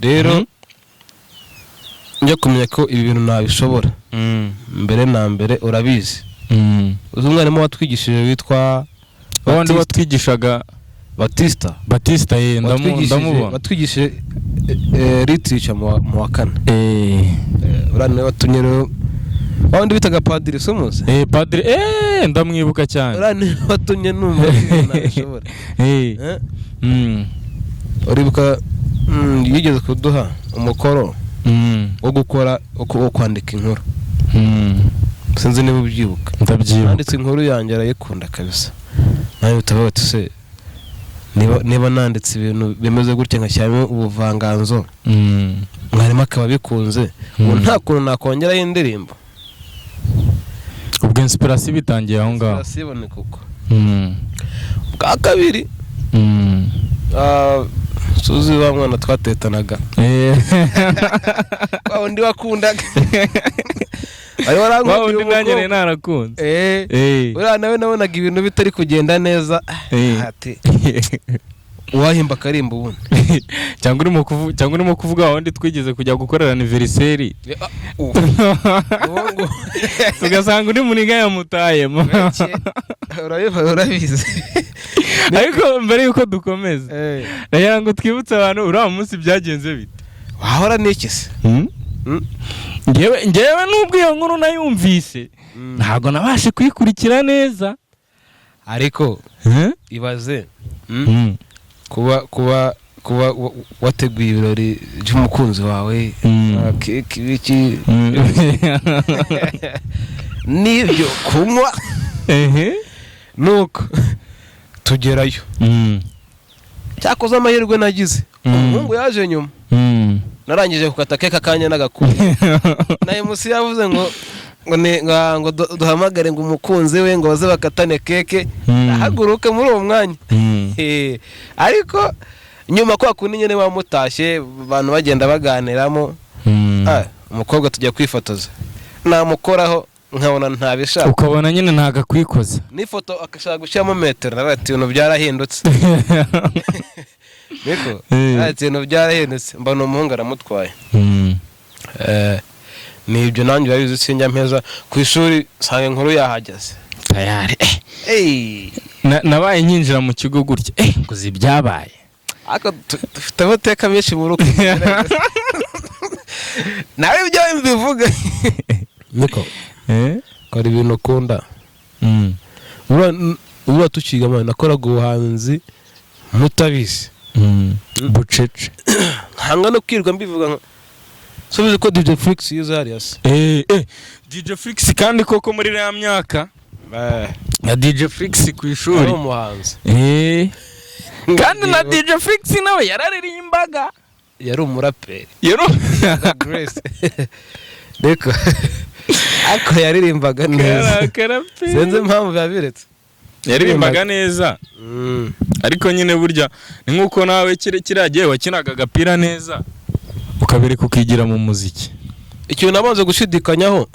rero njya kumenya ko ibi bintu nabishobora mbere na mbere urabizi uzi umwarimu watwigishije witwa wandi watwigishaga Batista ndamubona watwigishije literature mu wa kane urane watumye rero wandi bitaga padiri somuze padiri ndamwibuka cyane urane watumye numva nabishobora uribuka yigeze kuduha umukoro wo gukora wo kwandika inkuru sinzi niba ubyibuka nanditse inkuru yanjye arayikunda kabisa nawe utabaye se niba nanditse ibintu bimeze gutya nkashyiramo ubuvanganzo mwarimu akaba bikunze ubu nta kuntu nakongeraho indirimbo ubwo inspiration bitangiye aho ngaho inspiration kuko bwa kabiri suzi wa mwana twatetanaga undi wakundaga ari waranguye nanjye narakunze ura nawe nabonaga ibintu bitari kugenda neza ati wahimba karimba ubundi cyangwa urimo kuvuga wundi twigeze kujya gukorera anniversaire tugasanga uri muniga yamutayemo urabizi ariko mbere yuko dukomeza rero ngo twibutse abantu uriya munsi byagenze bite wahora n'iki se ngewe nubwo iyo nkuru nayumvise ntabwo nabashe kuyikurikira neza ariko ibaze kuba wateguye ibirori by'umukunzi wawe keke biki n'ibyo kunywa nuko tugerayo cyakoze amahirwe nagize umuhungu yaje nyuma narangije kukata keke akanya n'agakuru naye musi yavuze ngo duhamagare ngo umukunzi we ngo baze bakatane keke ahaguruke muri uwo mwanya ariko nyuma kwa kundi nyene bamutashye abantu bagenda baganiramo umukobwa tujya kwifotoza namukoraho nkabona ntabishaka ukabona nyine ntaga kwikoza n'ifoto akashaka gushyiramo metero narati ibintu byarahindutse niko ati ibintu byarahindutse mbona umuhungu aramutwaye nibyo nanjye babizi sinjya mpeza ku ishuri sanga inkuru yahageze tayari nabaye nyinjira mu kigo gutya ngo zibyabaye ako dufite amateka menshi mu rugo nawe ibyo mbivuga niko kora ibintu ukunda uba tukigama nakoraga ubuhanzi mutabizi bucece hanga no kwirwa mbivuga subize ko DJ Flix yuza harias DJ Flix kandi koko muri ya myaka na DJ Flix ku ishuri umuhanzi kandi na DJ Flix nawe yararirimbaga yari umuraperi Grace Deko ako yaririmbaga neza senze impamvu yabiretse yaririmbaga neza ariko nyine burya ni nkuko nawe kiragiye wakinaga agapira neza ukabireka ukigira mu muziki icyo nabanze gushidikanyaho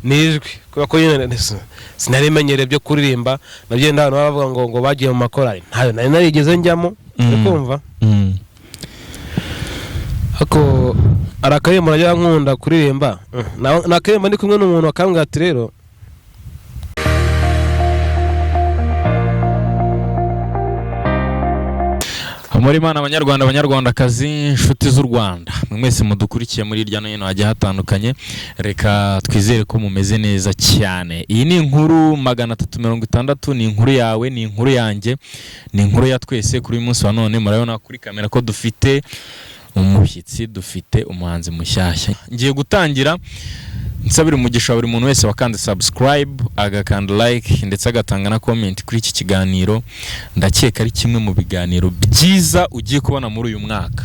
nijwi kuba ko nyine sinarimenyere byo kuririmba nabyo ndano bavuga ngo bagiye mu makorari ntayo nari narigeze njyamo kumva ako arakayemo najya nkunda kuririmba nakayemo ndi kumwe n'umuntu akambwira ati rero muri Imana abanyarwandakazi inshuti z'u Rwanda mwese mudukurikiye muri irya no hino hagiye hatandukanye reka twizere ko mumeze neza cyane iyi ni inkuru 360 ni inkuru yawe ni inkuru yanjye ni inkuru ya twese kuri uyu munsi wa none murabona kuri kamera ko dufite umushyitsi dufite umuhanzi mushyashya ngiye gutangira nsabira umugisha buri muntu wese wakande subscribe agakanda like ndetse agatanga na comment kuri iki kiganiro ndakeka ari kimwe mu biganiro byiza ugiye kubona muri uyu mwaka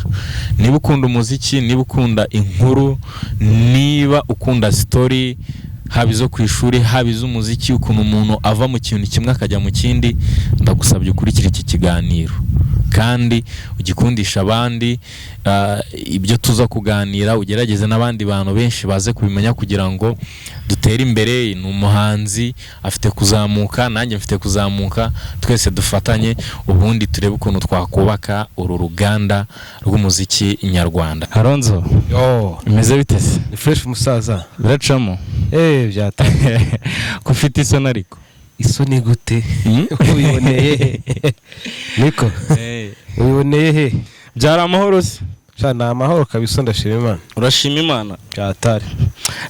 niba ukunda umuziki niba ukunda inkuru niba ukunda story habizo ku ishuri habizo umuziki ukuntu umuntu ava mu kintu kimwe akajya mu kindi ndagusabye ukurikira iki kiganiro kandi ugikundisha abandi. Ibyo tuza kuganira ugerageze n'abandi bantu benshi baze kubimenya kugira ngo dutere imbere. Ni umuhanzi afite kuzamuka, nanjye mfite kuzamuka, twese dufatanye ubundi turebe ukuntu twakubaka uru ruganda rw'umuziki nyarwanda. Alonzo, imeze bite se? Ni fresh musaza. Biracamo? Byatanye. Kufite isoni ariko. Isoni gute? Ubiboneye niko? Ubiboneye he? Byara amahoro se? Cyane amahoro kabisa, ndashima Imana. Urashima Imana? Byatari.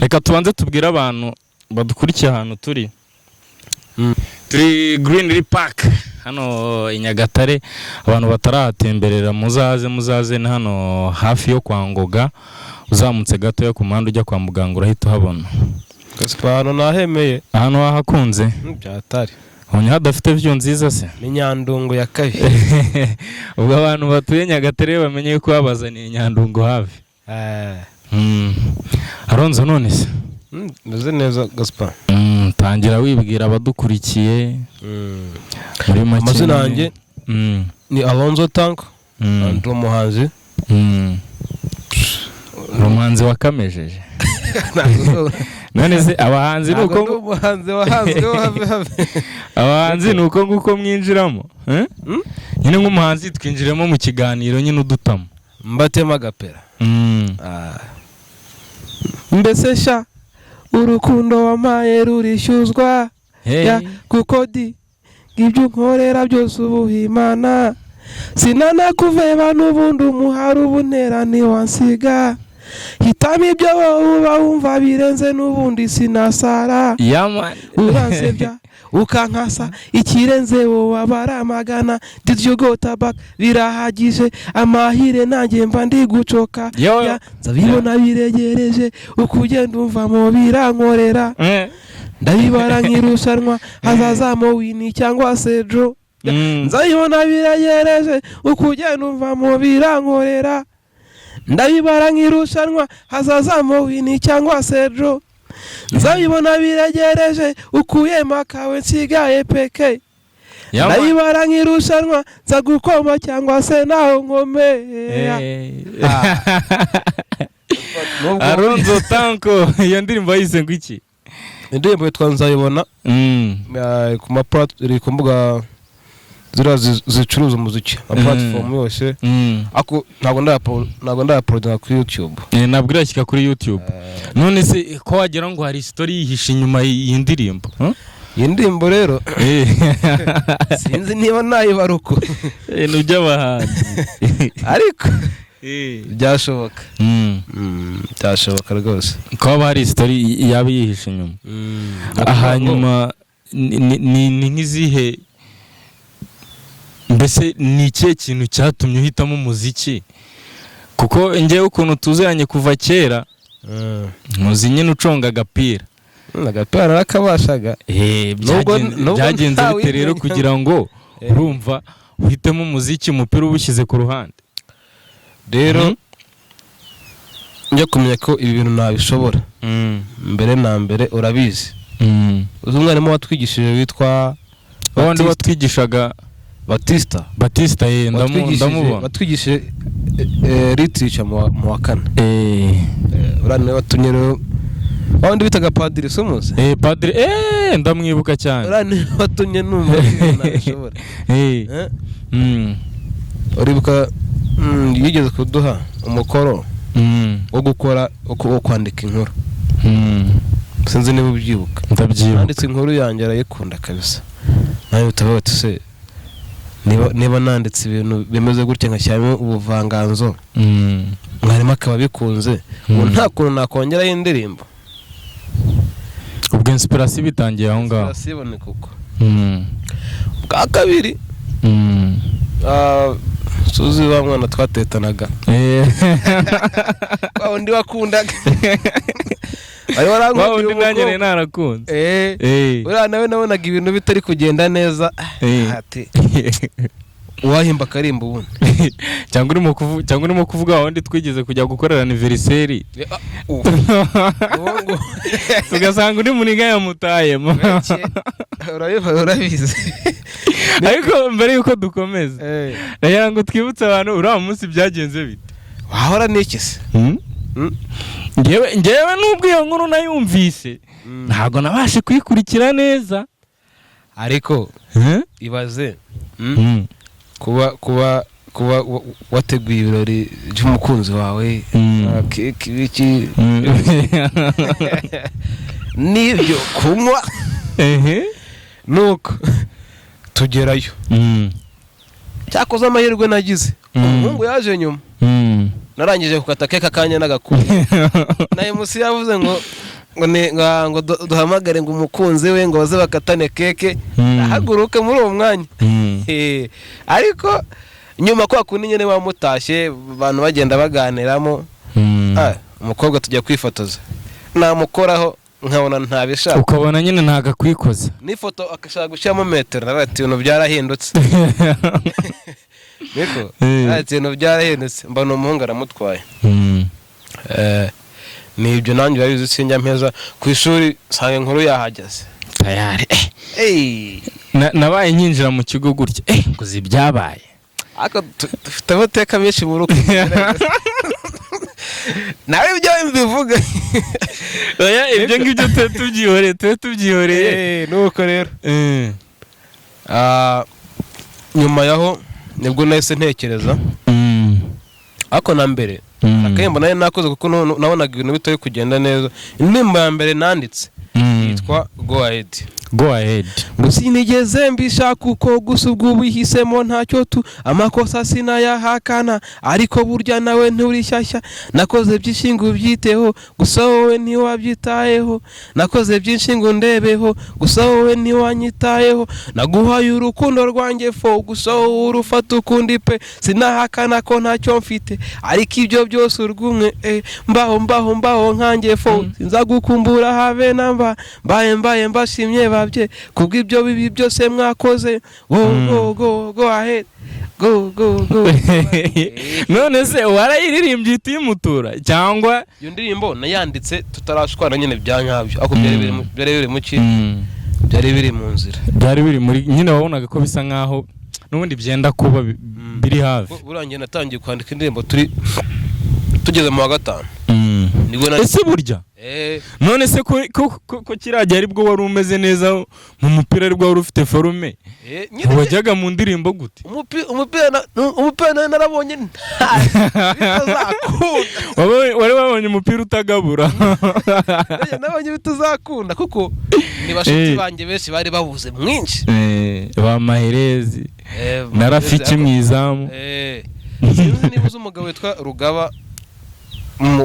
Reka tubanze tubwire abantu badukurikiye ahantu turi. Turi Green Park hano i Nyagatare. Abantu batarahatemberera muzaze ni hano hafi yo kwa Ngoga, uzamutse gato yo ku muhanda ujya kwa muganga urahita uhabona. Hano nahemeye. Ahantu wahakunze? Byatari. Honye hadafite vyo nziza se? Ni Nyandungu ya kabiri. Ubwo abantu batuye Nyagatare bamenye ko babazaniye Nyandungu hafi. Alonzo none se? Meze neza Gaspar. Tangira wibwira abadukurikiye. Muri make. Amazina yanjye ni Alonzo Tanko. Ndi umuhanzi. Umuhanzi wakamejeje. None se abahanzi nuko umuhanzi wahanzwe have. Abahanzi nuko nguko mwinjiramo, nyine nk'umuhanzi twinjiremo mu kiganiro nyine udutamo mbatema gapera. Mbese sha urukundo wamaye rurishyuzwa ya kuko di ngibyo nkorera byose ubuhimana sinanakuveba n'ubundi umuhari ubunera ntiwansiga hitamo ibyo wowe uba wumva birenze n'ubundi sinasara uransebya ukankasa ikirenze wowe abaramagana did you go back birahagije amahire nanjye mba ndi gucoka nzabibona biregereje ukugenda umvamo birankorera ndabibara nk'irushanwa hazazamo wini cyangwa se draw nzabibona biregereje ukugenda umvamo birankorera ndabibara nk'irushanwa hazazamo wini cyangwa se draw nzabibona biregereje ukuyema kawe nsigaye peke ndabibara nk'irushanwa nza gukoma cyangwa se naho nkomera. Alonzo Tanko, iyo ndirimbo yise ngo iki? Indirimbo yitwa Nzayibona ku mbuga zira zicuruza umuziki na platform yose. Ako ntago ndayapodinga kuri YouTube. Nabwo irashyika kuri YouTube. None se ko wagira ngo hari story yihishe inyuma y'indirimbo? Iyi ndirimbo rero sinzi niba nayibaruko n'ujya abahanzi ariko byashoboka. Byashoboka rwose ko haba hari story yaba yihishe inyuma. Hanyuma ni nk'izihe, mbese ni ikihe kintu cyatumye uhitamo umuziki? Kuko njyewe ukuntu tuziranye kuva kera muzi nyine uconga agapira. Agapira nakabashaga. Byagenze bite rero kugira ngo urumva uhitemo umuziki umupira ubushyize ku ruhande? Rero njya kumenya ko ibi bintu ntabishobora. Mbere na mbere urabizi. Uzi umwarimu watwigishije witwa wandi watwigishaga Batista ndamubona. Batwigishije literature mu wa kane. Urane watumye rero wandi bitaga Padiri Somuze. Padiri ndamwibuka cyane. Urane watumye numva ntabishobora. Uribuka yigeze kuduha umukoro wo gukora wo kwandika inkuru. Sinzi niba ubyibuka. Ndabyibuka. Nanditse inkuru yanjye arayikunda kabisa. Nawe utabaho se niba nanditse ibintu bimeze gutya nkashyiramo ubuvanganzo. Mwarimu akaba bikunze. Ubu nta kuntu nakongeraho indirimbo. Ubwo inspiration bitangiye aho ngaho. Inspiration iboneka uko. Bwa kabiri. Suzi wa mwana twatetanaga. Kwa undi wakundaga. Wa undi nanjye narakunze. Ura nawe nabonaga ibintu bitari kugenda neza. Ati wahimba karimba ubundi cyangwa urimo kuvuga wundi twigeze kujya gukorera anniversaire tugasanga uri muniga yamutayemo urabizi ariko mbere yuko dukomeza rero ngo twibutse abantu uriya munsi byagenze bite wahora n'iki se ngewe nubwo iyo nkuru nayumvise ntabwo nabashe kuyikurikira neza ariko ibaze kuba wateguye ibirori by'umukunzi wawe keke ibiki n'ibyo kunywa nuko tugerayo cyakoze amahirwe nagize umuhungu yaje nyuma narangije gukata keke akanya n'agakuru na MC yavuze ngo duhamagare ngo umukunzi we ngo baze bakatane keke ahaguruke muri uwo mwanya ariko nyuma kwa kundi nyene wamutashye abantu bagenda baganiramo umukobwa tujya kwifotoza namukoraho nkabona ntabishaka ukabona nyine ntaga kwikoza n'ifoto akashaka gushyiramo metero narati ibintu byarahindutse niko narati ibintu byarahindutse mbona umuhungu aramutwaye ni ibyo nanjye urabizi sinjya mpeza ku ishuri nsanga inkuru yahageze tayari nabaye nyinjira mu kigo gutya ngo zibyabaye aka dufite amateka menshi mu rugo nawe ibyo mbivuga oya ibyo ngibyo tubyihoreye nuko rero nyuma yaho nibwo nahise ntekereza ariko na mbere akembo nayo nakoze kuko nabonaga ibintu bitari kugenda neza indirimbo ya mbere nanditse yitwa Go Ahead ngo sinigeze mbishaka uko gusa ubwo ubihisemo ntacyo amakosa sinayahakana ariko burya nawe nturi shyashya nakoze byinshi ngo ubyiteho gusa wowe ntiwabyitayeho nakoze byinshi ngo ndebeho gusa wowe ntiwanyitayeho naguhaye urukundo rwanjye fo gusa wowe urufata ukundi pe sinahakana ko ntacyo mfite ariko ibyo byose urwumwe mbaho nkanjye fo sinzagukumbura have namba mbaye mbashimye babye kubw'ibyo bibi byose mwakoze go ahead go none se warayiririmbye itimutura cyangwa iyo ndirimbo nayanditse tutarashwana nyine byanyabyo ako byari biri mu ki byari biri mu nzira byari biri muri nyine wabonaga ko bisa nkaho n'ubundi byenda kuba biri hafi burangiye natangiye kwandika indirimbo tugeze mu wa gatanu ese burya none se ko kirajya ari bwo wari umeze neza mu mupira ari bwo wari ufite forume wajyaga mu ndirimbo gute umupira narabonye bitazakunda wari wabonye umupira utagabura nabonye bitazakunda kuko ni bashuti banjye benshi bari babuze mwinshi ba Maherezi na Rafiki mwizamu sinzi niba uzi umugabo witwa Rugaba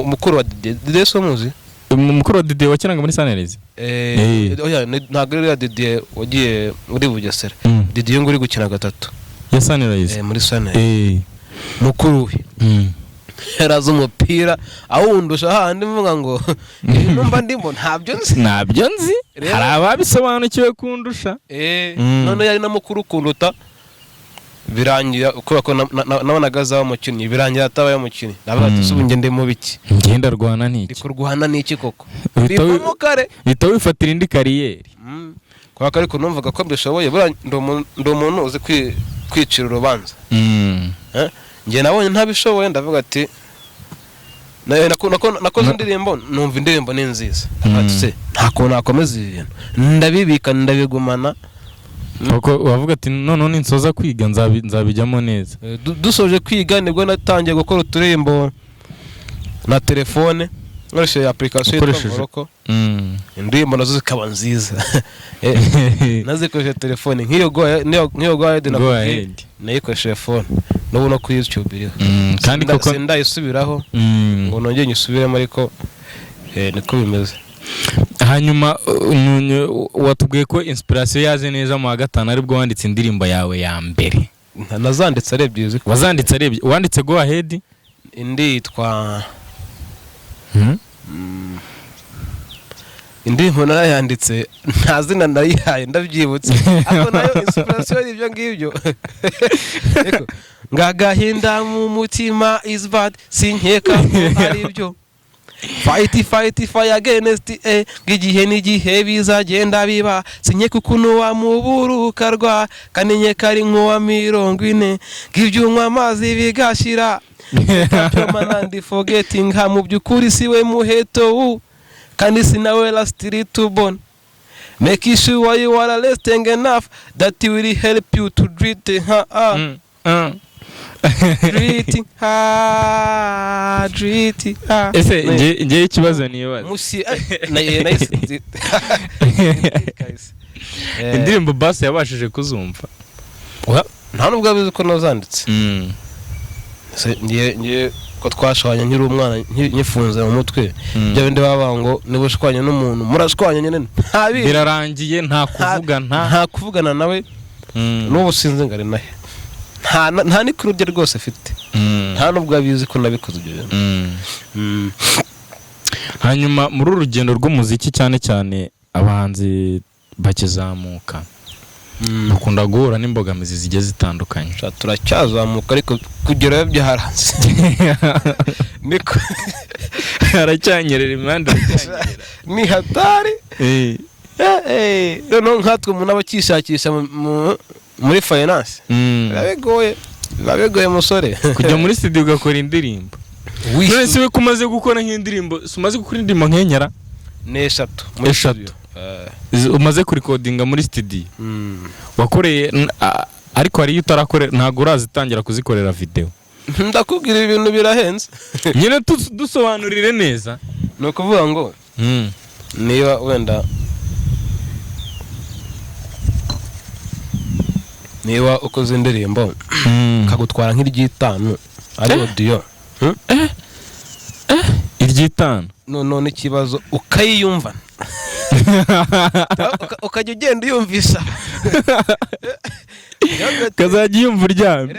mukuru wa Dide Somuzi mukuru wa Dide wakinaga muri Sanelezi oya ntabwo ari Dide wagiye muri Bugesera Dide ngo uri gukina gatatu ya Sanelezi muri Sanelezi mukuru we yaraza umupira awundusha handi mvuga ngo numva ndimo ntabyo nzi hari ababisobanukiwe kundusha none yari na mukuru kunduta birangira uko nabonaga zawo mukinnyi birangira atabaye umukinnyi nabaga tusubunge ndemo biki ngenda rwana niki ndikurwana niki koko bivamo kare bita wifatira indi kariyeri kwa kare ko numvaga ko mbishoboye ndo umuntu uzi kwicira urubanza ngiye nabonye ntabishoboye ndavuga ati nakoze indirimbo numva indirimbo ni nziza ati ntako nakomeza ibintu ndabibika ndabigumana uko wavuga ati none ninsoza kwiga nzabijyamo neza dusoje kwiga nibwo natangiye gukora uturirimbo na telefone nkoresheje application yitwa Morocco indirimbo nazo zikaba nziza nazikoresheje telefone nk'iyo Go Ahead nayikoresheje phone n'ubu no ku YouTube iriho kandi koko ndayisubiraho ngo nongeye nyisubiremo ariko niko bimeze hanyuma watubwiye ko inspiration yaje neza mu wa gatanu aribwo wanditse indirimbo yawe ya mbere nazanditse arebye uzi wazanditse arebye wanditse Go Ahead indi yitwa indirimbo narayanditse nta zina narihaye ndabyibutse ariko nayo inspiration y'ibyo ngibyo ngagahinda mu mutima is bad sinkeka ari byo fight fire against gigihe n'igihe bizagenda biba sinkeka ukuntu wamuburuka rwa kanenye kari nkuwa 40 givyunywa amazi bigashira manandi forgetting ha mu byukuri siwe muheto kandi sinawe last to born make sure you are resting enough that will help you to treat ese ngiye ikibazo nibaza musi indirimbo Bass yabashije kuzumva nta nubwo abizi ko nazanditse ngiye ko twashwanya nkiri umwana nyifunze mu mutwe bya bindi baba ngo nibushwanya n'umuntu murashwanya nyene birarangiye nta kuvugana nawe n'ubu sinzi ngari nahe nta nikurudye rwose afite nta nubwo abizi ko nabikoze ibyo bintu hanyuma muri urugendo rw'umuziki cyane cyane abahanzi bakizamuka bakunda guhura n'imbogamizi zigiye zitandukanye turacyazamuka ariko kugerayo byaharanze niko haracyanyerera imihanda ni hatari noneho nkatwe umuntu aba akishakisha muri finance bibabigoye musore kujya muri studio ugakora indirimbo none se we kumaze gukora nk'indirimbo umaze gukora indirimbo nk'enyara n'eshatu umaze kurikodinga muri studio wakoreye ariko hari utarakore ntago urazitangira kuzikorera video ndakubwira ibintu birahenze nyine dusobanurire neza no kuvuga ngo niba wenda niba ukoze indirimbo kagutwara nk'iry'itanu ari audio iry'itanu none ikibazo ukayiyumva ukajya ugenda uyumvisha kazajya yumva uryamye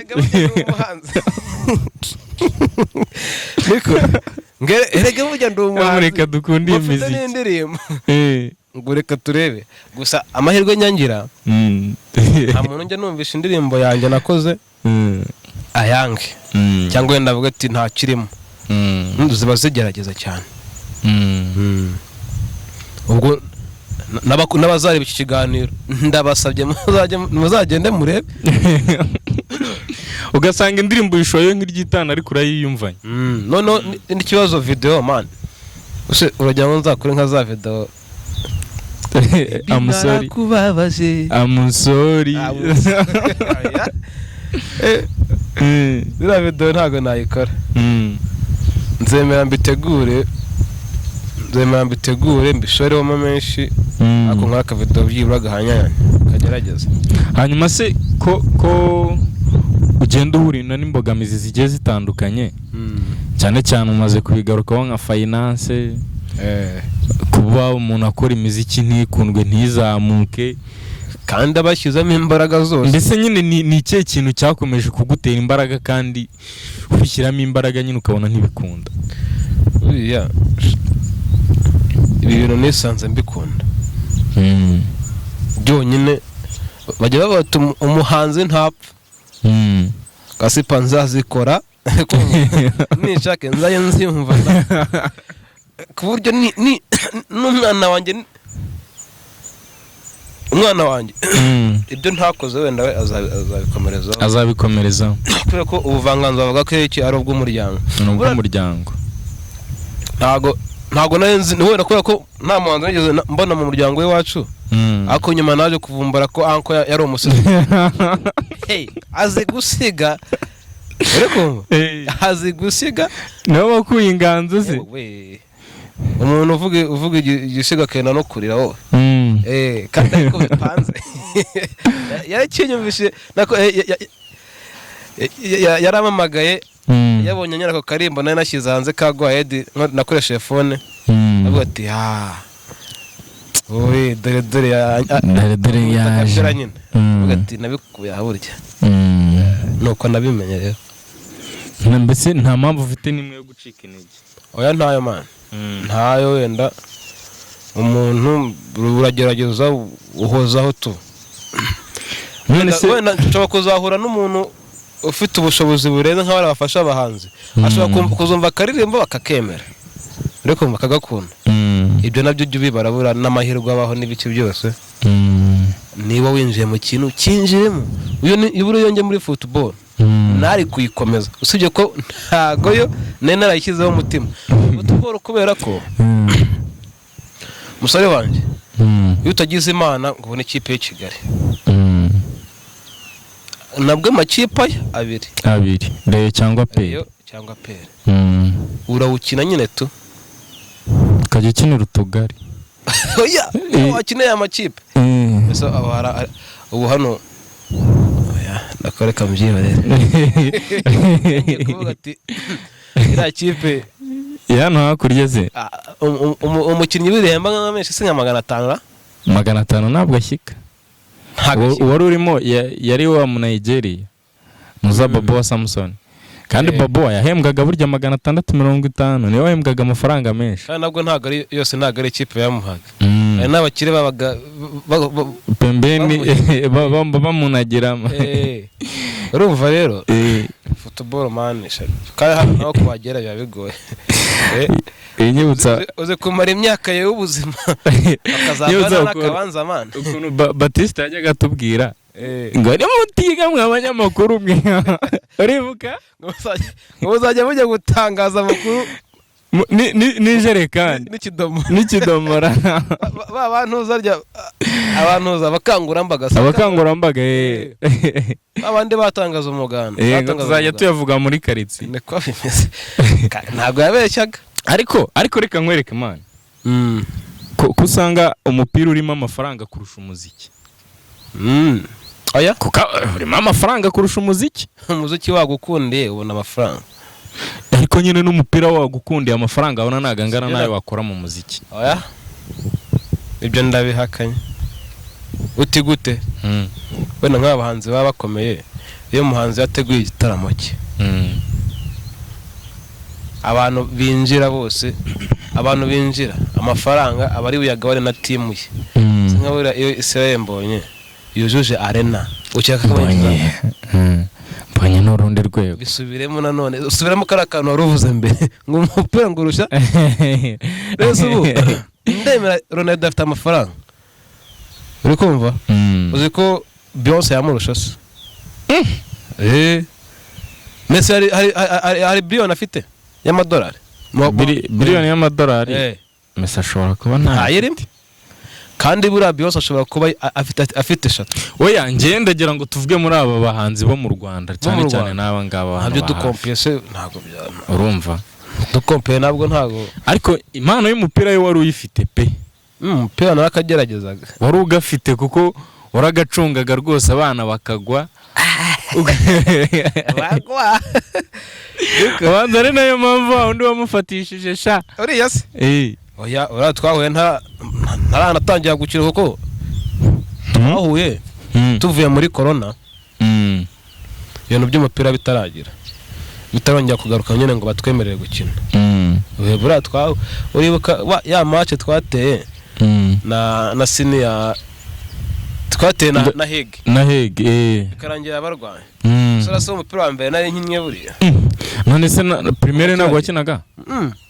erega burya ndi umuhanzi reka dukunde iyi miziki n'indirimbo ngo reka turebe gusa amahirwe nyangira nta muntu njya numvisha indirimbo yanjye nakoze ayange cyangwa wenda avuga ati nta kirimo ziba zigerageza cyane ubwo n'abazareba iki kiganiro ndabasabye muzagende murebe ugasanga indirimbo yishoye nk'iry'itanu ariko urayiyumvanye noneho n'ikibazo video man urajya ngo nzakore nka za video amusori ziriya video ntabwo nayikora nzemera mbitegure mbishoremo menshi ako nk'aka video byibura gahanyanya kagerageza hanyuma se ko ugenda uhurina n'imbogamizi zigiye zitandukanye cyane cyane umaze kubigarukaho nka finance kuba umuntu akora imiziki ntikundwe ntizamuke kandi abashyizemo imbaraga zose mbese nyine ni ikihe kintu cyakomeje kugutera imbaraga kandi ubishyiramo imbaraga nyine ukabona ntibikunda buriya ibi bintu nisanze mbikunda byonyine bajya babata umuhanzi ntapfa kasipa nzazikora nishake nzaye nziyumva ku buryo n'umwana wanjye ibyo ntakoze wenda we azabikomerezaho kubera ko ubuvanganzo bavuga ko iki ari ubw'umuryango ntago narenze wenda kubera ko nta muhanzi wigeze mbona mu muryango w'iwacu ariko nyuma naje kuvumbura ko anko yari umusizi azi gusiga ariko azi gusiga nawe wakuye inganzo ze umuntu uvuga igisiga kenda no kurira wowe kandi ariko bipanze yarakinyumvishe nako yaramamagaye yabonye nyara ko karimbo nari nashyize hanze kagwaye nakoresheje phone avuga ati wowe dore yaje avuga ati nabikuye aburya nuko nabimenye rero mbese nta mpamvu ufite nimwe yo gucika intege oya ntayo man ntayo wenda umuntu uragerageza uhozaho tu wenda nshobora kuzahura n'umuntu ufite ubushobozi burenze nk'abari bafasha abahanzi ashobora kuzumva akaririmbo bakakemera ariko bakagakunda ibyo nabyo ujya ubibarabura n'amahirwe abaho n'ibiki byose niba winjiye mu kintu kinjiyemo uyu yongeye muri football ntari kuyikomeza usibye ko ntago yo nari narayishyizeho umutima football kubera ko musore wanjye iyo utagize imana ngo ubone ikipe y'i Kigali nabwo amakipe abiri Rayon cyangwa Pere urawukina nyine tu ukajya ukinira utugari oya wakineye amakipe ubu hano ndakoreka mbyihorere kuvuga ati iriya kipe hano hakurya ze umukinnyi w'iremba nka menshi si nka 500 500 ntabwo ashyika wari urimo yari wa mu Nigeria muza Bobo wa Samson kandi Bobo yahembwaga burya 650 niwe wahembwaga amafaranga menshi kandi nabwo ntago ari yose ntago ari ikipe yamuhaga hari n'abakire babaga pembeni bamunagiramo urumva rero football man kandi hano naho kuhagera biba bigoye inyibutsa uze kumara imyaka yawe ubuzima akazabana n'akabanza man ukuntu Batista yajyaga atubwira ngo ni mutiga mwe abanyamakuru mwe uribuka ngo uzajya mujya gutangaza amakuru nijerekani n'ikidomora abantu abakangurambaga abandi batangaza umuganda tuzajya tuyavuga muri karitsiye niko bimeze ntabwo yabeshyaga ariko reka nkwereke man ko usanga umupira urimo amafaranga kurusha umuziki oya kuko urimo amafaranga kurusha umuziki wagukundiye ubona amafaranga ariko nyine n'umupira wagukundiye amafaranga abona nagangana nayo wakora mu muziki oya ibyo ndabihakanye uti gute wenda nk'abahanzi baba bakomeye iyo umuhanzi yateguye igitaramo cye abantu binjira amafaranga abari buyagabane na timu ye nk'abura iyo Israel Mbonye yujuje arena ukeka ko mbonye n'urundi rwego bisubiremo nanone usubiramo kari akantu wari uvuze mbere ngo umupira ngurusha rese ubu ndemera Ronaldo afite amafaranga uri kumva uzi ko Beyonce yamurusha se Messi hari billion afite y'amadolari billion y'amadolari Messi ashobora kuba ntayirimo kandi buriya Beyonce ashobora kuba afite 3 oya ndagira ngo tuvuge muri aba bahanzi bo mu Rwanda cyane n'aba ngaba ntabyo dukompiyese ntago urumva dukompiye ntabwo ntago ariko impano y'umupira yo wari uyifite pe umupira narakageragezaga wari ugafite kuko waragacungaga rwose abana bakagwa bagwa abanza ari nayo mpamvu undi wamufatishije sha uriya se oya ura twahuye ntaranatangira gukira kuko twahuye tuvuye muri corona ibintu by'umupira bitarongera kugaruka nyine ngo batwemerere gukina buriya uribuka ya match twateye na senior twateye na Hege ikarangira abarwaye so umupira wa mbere nari nkinye buriya none se primaire ntabwo wakinaga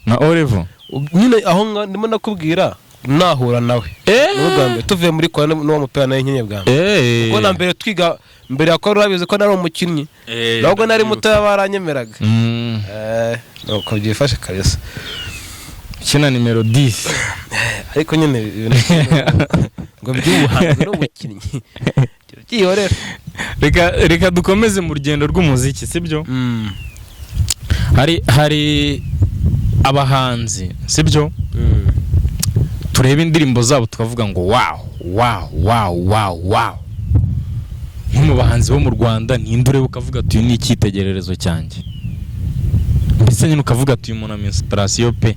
na Olivo nyine aho ndimo nakubwira nahura nawe n'ubwa mbere tuvuye muri kwa n'uwo mupira nayo nkinye bwa mbere kuko na mbere twiga mbere yakora urabizi ko nari umukinnyi nabwo nari muto baranyemeraga nuko byifashe kabisa kina nimero 10 ariko nyine ngo by'ubuhanzi n'ubukinnyi cyihorera reka dukomeze mu rugendo rw'umuziki sibyo hari abahanzi sibyo tureba indirimbo zabo tukavuga ngo wow mu bahanzi bo mu Rwanda ninde ureba ukavuga ati uyu ni icyitegererezo cyanjye mbese nyine ukavuga ati uyu muntu am inspiration pe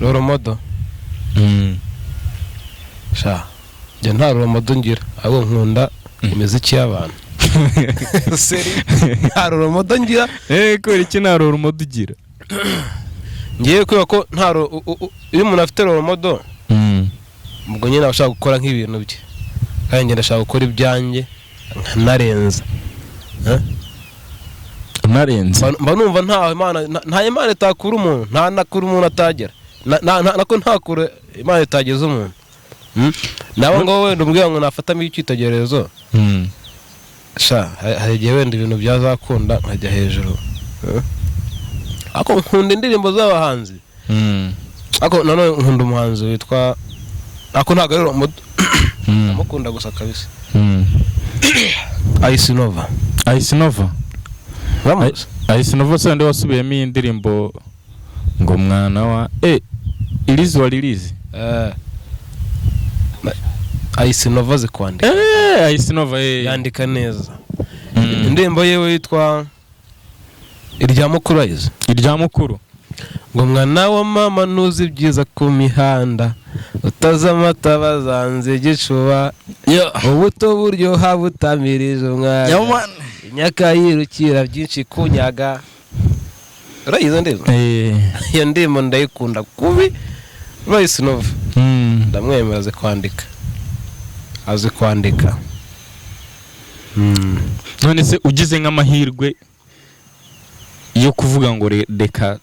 Roromodo sha je nta Roromodo ngira abo nkunda imiziki y'abantu seri nta Roromodo ngira ko iki nta Roromodo ugira ngiye kuba ko nta iyo umuntu afite Roromodo ubwo nyine abashaka gukora nk'ibintu bye kandi njye ndashaka gukora ibyanjye nkanarenza mba numva nta imana itakura umuntu nta nakura umuntu atagera nako ntakura imana itageza umuntu nabo ngo wenda umbwira ngo nafatamo icyitegererezo hari igihe wenda ibintu byazakunda nkajya hejuru ako nkunda indirimbo z'abahanzi ako nanone nkunda umuhanzi witwa ako ntabwo ari amukunda gusa kabisa Ice Nova Ice Nova sande wasubiyemo iyi ndirimbo ngo mwana wa release Ice Nova zikwandika Ice Nova yandika neza indirimbo yewe yitwa irya mukuru ngo mwana wa mama nuzi byiza ku mihanda utazamata bazanze gicuba ubuto buryoha butamirije umwana inyaka yirukira byinshi kunyaga urayizo ndimo iyo ndimo ndayikunda kubi Ice Nova ndamwemera azi kwandika none se ugize nk'amahirwe yo kuvuga ngo reka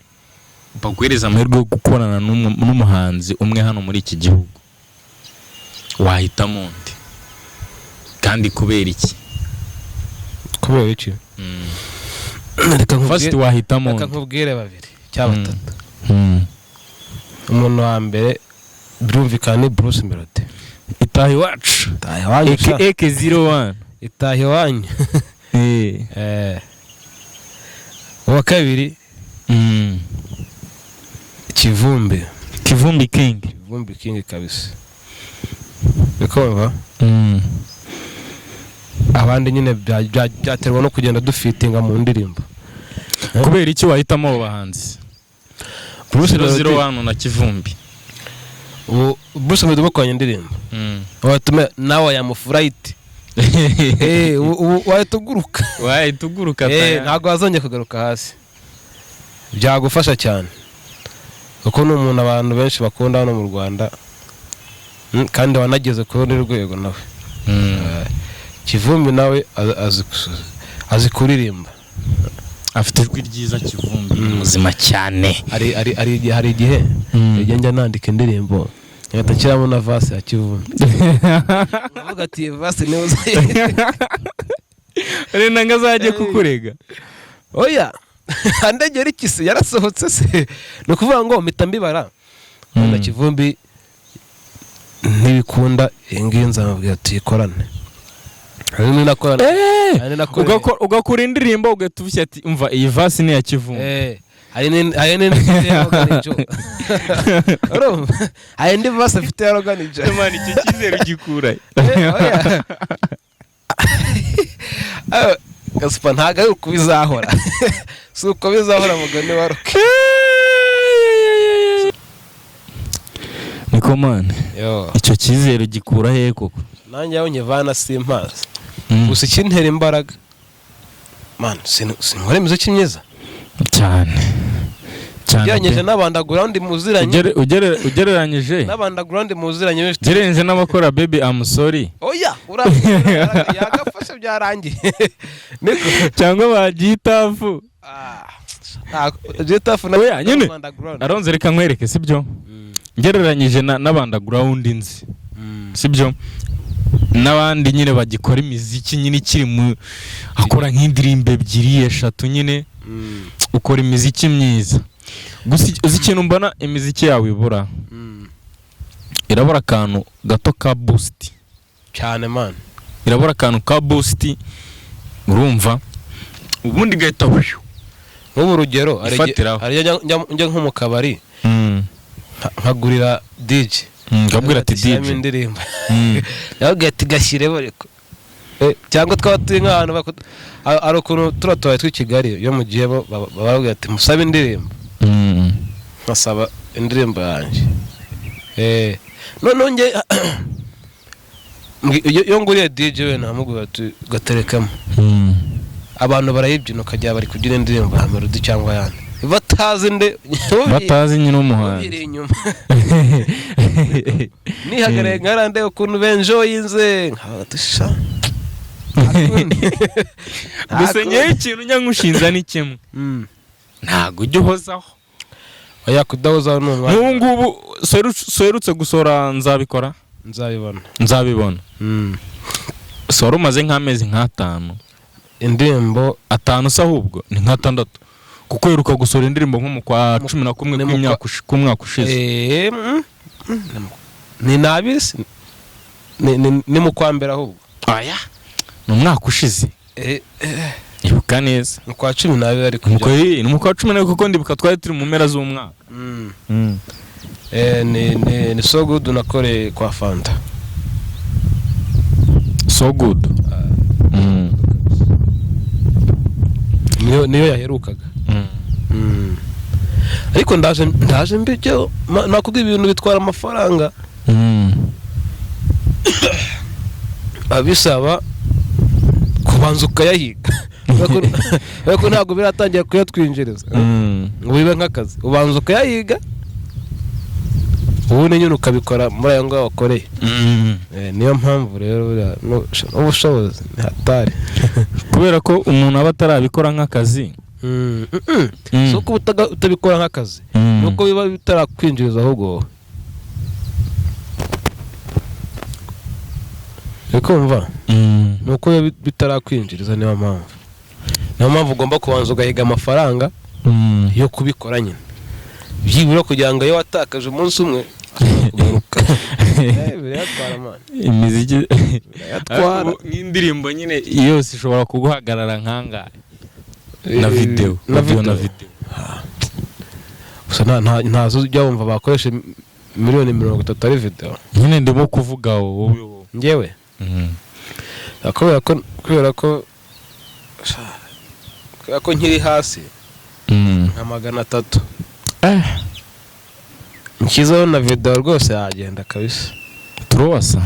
bagwereza amahirwe yo gukorana n'umuhanzi umwe hano muri iki gihugu wahitamo undi kandi kubera iki first wahitamo reka nkubwire babiri cyangwa batatu umuntu wa mbere birumvikana ni Bruce Melody itaha iwacu AK01 itaha iwanyu uwa kabiri Kivumbi King kabisa bikumva abandi nyine byaterwa no kugenda dufitinga mu ndirimbo kubera iki wahitamo abo bahanzi Bruce 01 na Kivumbi Bruce Melody bakoranye indirimbo watume nawe ya mufurayiti wahita uguruka ntabwo wazongera kugaruka hasi byagufasha cyane kuko ni umuntu abantu benshi bakunda hano mu Rwanda kandi wanageze ku rundi rwego nawe Kivumbi nawe azi kuririmba afite ijwi ryiza Kivumbi muzima cyane hari igihe njya nandika indirimbo ngatakiramo na vase ya Kivumbi uvuga ati vase niwe uzayirika rena ngazajye kukurega oya andegera ikisi yarasohotse se no kuvuga ngo mitambibara na Kivumbi ntibikunda inginza mabwira tuyikorane ugakora indirimbo ugatubishya ati umva iyi vase ni ya Kivumbi hari indi vase afite ya Roganijo Imana icyo cyizere gikura Gaspa ntago ari uko bizahora si uko bizahora mugani wa Rock niko man icyo cyizere gikura he koko nanjye yaho nyivana simpazi gusa ikintera imbaraga man sinkore imiziki myiza cyane ugereranyije n'abandaground muziranye ugereranyije n'abandaground muziranye gerenze n'abakora baby I'm sorry oya yagafashe byarangiye cyangwa bagitafu gitafu na oya nyine aronze reka nkwereke sibyo gereranyije n'abandaground nzi sibyo n'abandi nyine bagikora imiziki nyine kiri mu akora nk'indirimbo 2-3 nyine ukora imiziki myiza gusa uzi ikintu mbona imiziki yawe ibura irabura akantu gato ka boost cyane man irabura akantu ka boost urumva ubundi gahita bushu nk'ubu urugero ari njya nko mu kabari nkagurira DJ ngabwira ati DJ indirimbo yabwiye ati gashyire bariko cyangwa twaba turi nk'ahantu ari ukuntu turatoye twi Kigali yo mu gihe bababwira ati musabe indirimbo nkasaba indirimbo yanjye none nge yo nguriye DJ we namubwira ati gaterekamo abantu barayibyina ukajya bari kugira indirimbo ya Melody cyangwa yandi batazi nde batazi nyine umuhanzi iri inyuma nihagare ngarande ukuntu benjoyinze nkabatusha gusa nyewe ikintu nyankushinza ni kimwe ntago ujya uhozaho oya kudahozaho n'ubu ngubu soherutse gusora nzabikora nzabibona sora umaze nk'amezi nk'atanu indirimbo atanu se ahubwo ni nk'atandatu kuko heruka gusora indirimbo nko mu kwa 11 k'umwaka ushize ni nabisi ni mu kwa mbere ahubwo oya ni umwaka ushize ibuka neza mu kwa 12 ariko ni mu kwa 12 kuko ndibuka twari turi mu mpera z'umwaka ni so good nakore kwa Fanta so good niyo yaherukaga ariko ndaje mbijyo nakubwiye ibintu bitwara amafaranga abisaba kubanza ukayahiga ariko ntabwo biratangira kuyatwinjiriza ngo bibe nk'akazi ubanza ukayahiga ubundi nyine ukabikora muri ayo ngaho wakoreye niyo mpamvu rero ubushobozi ni hatari kubera ko umuntu aba atarabikora nk'akazi so ko utabikora nk'akazi nuko biba bitarakwinjiriza ahubwo wowe ukumva nuko biba bitarakwinjiriza niyo mpamvu ugomba kubanza ugahiga amafaranga yo kubikora nyine byibura kugira ngo iyo watakaje umunsi umwe ugaruka birayatwara mani imiziki nk'indirimbo nyine yose ishobora kuguhagarara nk'angahe na video gusa ntazo ujya wumva bakoresha miliyoni 30 ari video nyine ndimo kuvuga wowe njyewe kubera ko nkiri hasi nka 300 nkizaho na video rwose yagenda kabisa turose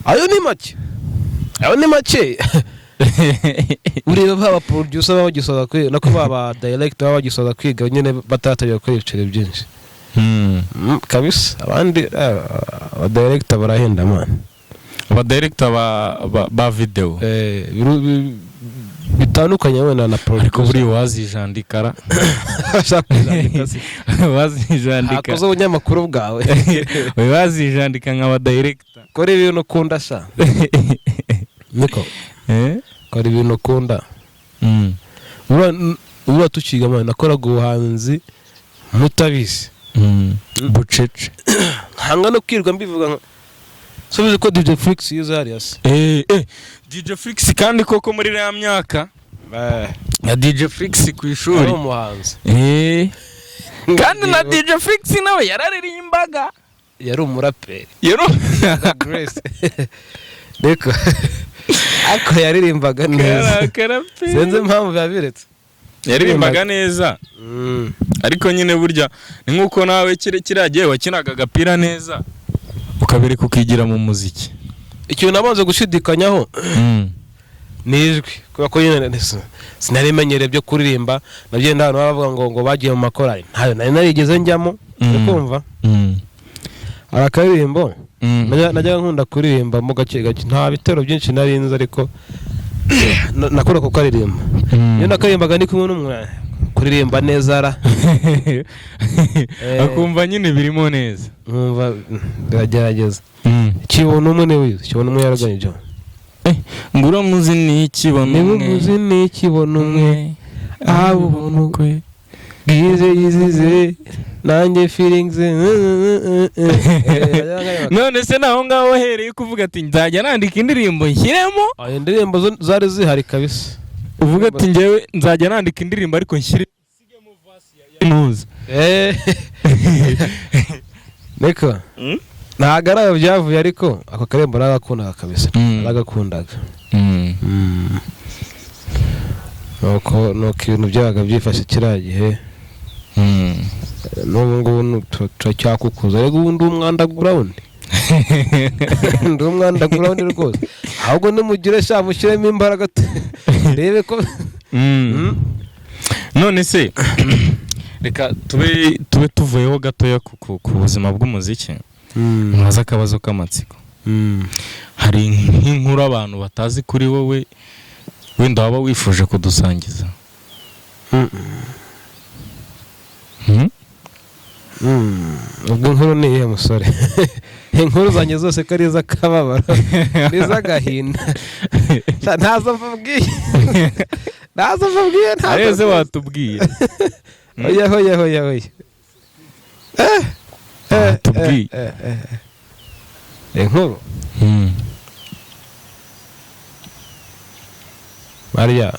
ayo ni make ureba baba producer baba gisoza kwiga nako baba director baba gisoza kwiga nyine batataje gukora ibiceri byinshi kabisa abandi aba director barahenda man aba director ba video bitandukanye wenda na producer ariko buri wazijandikara wazijandika hakoze ubunyamakuru bwawe wazijandika nk'aba director kora ibintu ukunda sha niko kora ibintu ukunda ura tukiga mwana nakoraga ubuhanzi mutabizi bucece hanga no kwirwa mbivuga so bize ko DJ Flix yuza harias DJ Flix kandi koko muri ya myaka ya DJ Flix ku ishuri umuhanzi kandi na DJ Flix nawe yararirimbaga yari umuraperi Grace Deko ako yaririmbaga neza senze impamvu yabiretse yaririmbaga neza ariko nyine burya ni nkuko nawe kiragiye wakinaga agapira neza ukabireka ukigira mu muziki ikintu nabanze gushidikanyaho nijwi kuko ko nyine sinarimenyere byo kuririmba nabyo ndano bavuga ngo bagiye mu makorari ntayo nari narigeze njyamo kumva arakaririmbo najya nkunda kuririmba mu gake nta bitero byinshi narinze ariko nakora ko karirimba iyo nakaririmbaga ndi kumwe n'umwana kuririmba neza ara akumva nyine birimo neza nkumva ndagerageza kibona umwe ne wize kibona umwe yaraganyije ngura muzi ni kibona umwe muzi ni kibona umwe abo bunukwe gize nanjye feelings none se naho ngaho hereye kuvuga ati nzajya nandika indirimbo nshyiremo ayo indirimbo zari zihari kabisa uvuga ati njyewe nzajya nandika indirimbo ariko nshyire sigemo verse ya muzi niko nagara byavuye ariko ako karembo nagakundaga kabisa nagakundaga nuko ibintu byabaga byifashe kiragihe n'ubu ngubu turacyakukuza ariko ubundi umwandagura undi ndi umwandagura undi rwose ahubwo nimugire sha mushyiremo imbaraga rebe ko none se reka tube tuvuyeho gatoya ku buzima bw'umuziki. Mwaza akabazo k'amatsiko. Hari nk'inkuru abantu batazi kuri wowe wenda waba wifuje kudusangiza? ubwo inkuru ni iyihe musore? Inkuru zanjye zose ko ari iz'akababaro n'iz'agahinda. Ntazo mvubwiye areze watubwiye. Oya tubwiye inkuru bariya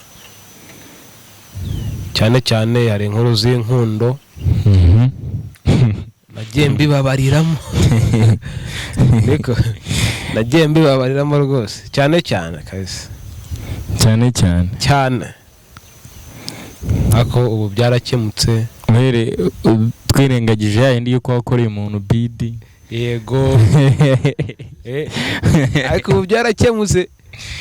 cyane hari inkuru z'inkundo nagiye mbibabariramo. Niko nagiye mbibabariramo rwose cyane kabisa, cyane ako ubu byarakemutse. Mwere twirengagije yindi yuko wakoreye umuntu bidi. Yego ariko ubu byarakemutse.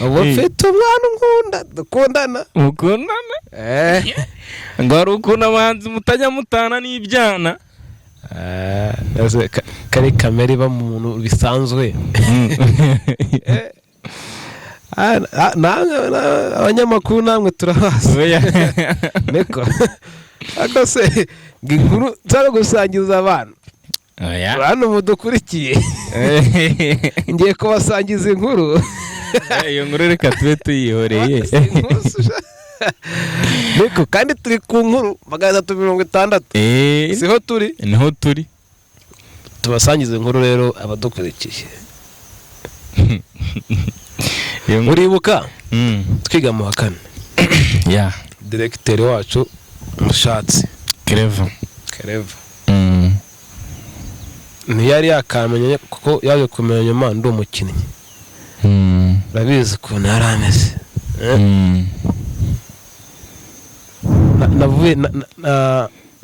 Ubu mfite umwana nkunda dukundana. Mukundana? Ngo hari ukuntu abahanzi mutajya mutana n'ibyana. Kari kamere iba mu muntu bisanzwe. Abanyamakuru namwe turabazi. Niko ako se inkuru nzara gusangiza abantu. Abantu mudukurikiye ngiye kubasangiza inkuru. Iyo nkuru reka tube tuyihoreye. Niko kandi turi ku nkuru 360. Siho turi? Niho turi. Tubasangiza inkuru rero abadukurikiye. Uribuka twiga mu wa kane? Directeur wacu Mushatsi Clever. Ntiyari yakamenye kuko yaje kumenya nyuma ndi umukinnyi. Urabizi ko narameze.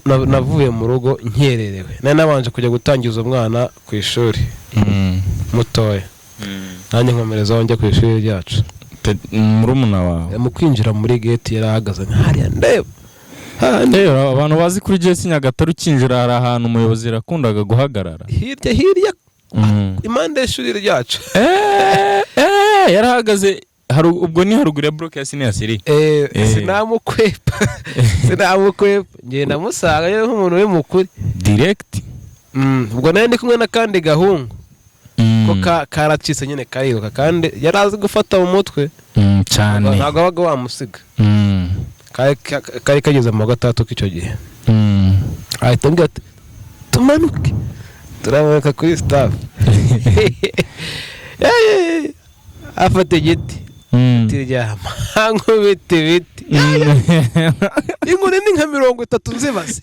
Navuye mu rugo nkererewe. Nabanje kujya gutangiza umwana ku ishuri mutoya. Nanjye nkomereza njya ku ishuri ryacu. Murumuna wawe mu kwinjira muri gate yarahagaze hariya ndeba. Abantu bazi kuri Jesse Nyagatare ukinjira hari ahantu umuyobozi yakundaga guhagarara. Hirya impande y'ishuri ryacu. Yarahagaze ubwo ni haruguru ya block ya Siniasiri. Sinamukwepa. Ngiye namusanga yewe nk'umuntu w'umukuri direct. Ubwo naye ndi kumwe na kandi gahungu. Ko karacitse nyine kariruka kandi yarazi gufata mu mutwe cyane. Ntabwo abaga wamusiga. Kari kageze mu gatatu k'icyo gihe. Ahita ambwira ati tumanuke turamanuka kuri staff. Afata igiti tiryama nkubite biti. Inkuru ni nka 30 nzibaze.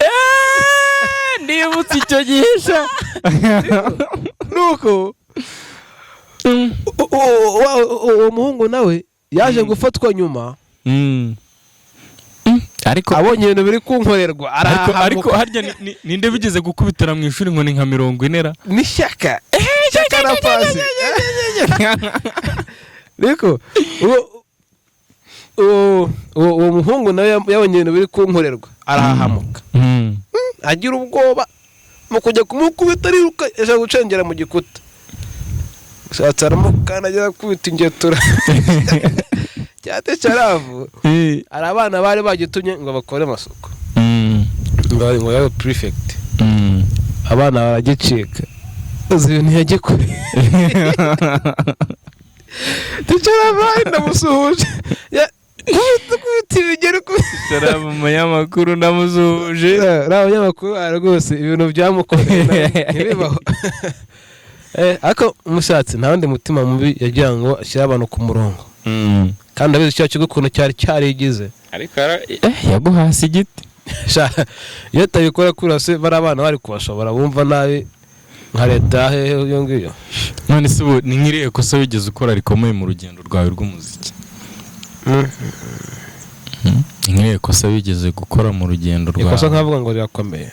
Ndibutse icyo gihisha. Nuko uwo muhungu nawe yaje gufatwa nyuma. Ariko abonye ibintu biri kunkorerwa ariko harya ninde bigeze gukubitira mu ishuri ngo ni nka 40. Ni Shyaka na Pasi. Niko uwo muhungu nawe yabonye ibintu biri kunkorerwa arahahamuka. Agira ubwoba mu kujya kumukubita ariruka yaje gucengera mu gikuta. Satsaramo kanajya kubita ingetura. Cyate cyaravu. Ari abana bari bagitumye ngo bakore amasuku. Ngo yawe prefect. Abana baragicika. Uzi ntiyagikore. Tucyarabaye ndamusuhuje. Kubita ibigero Saraba umunyamakuru ndamusuhuje. Abanyamakuru rwose ibintu byamukoreye ntibibaho. Ako Mushatsi nta wundi mutima mubi yagira ngo ashyira abantu ku murongo. Kandi abizi cyo kigo kuntu cyarigize. Ariko yaguhasi igiti. Iyo tabikora kurase bari abana bari kubashobora bumva nabi nka leta yo ngiyo. None se ubu ni nk'iriye kosa wigeze ukora rikomeye mu rugendo rwawe rw'umuziki? Nk'iriye kosa wigeze gukora mu rugendo rwawe? Ikosa nkavuga ngo rirakomeye.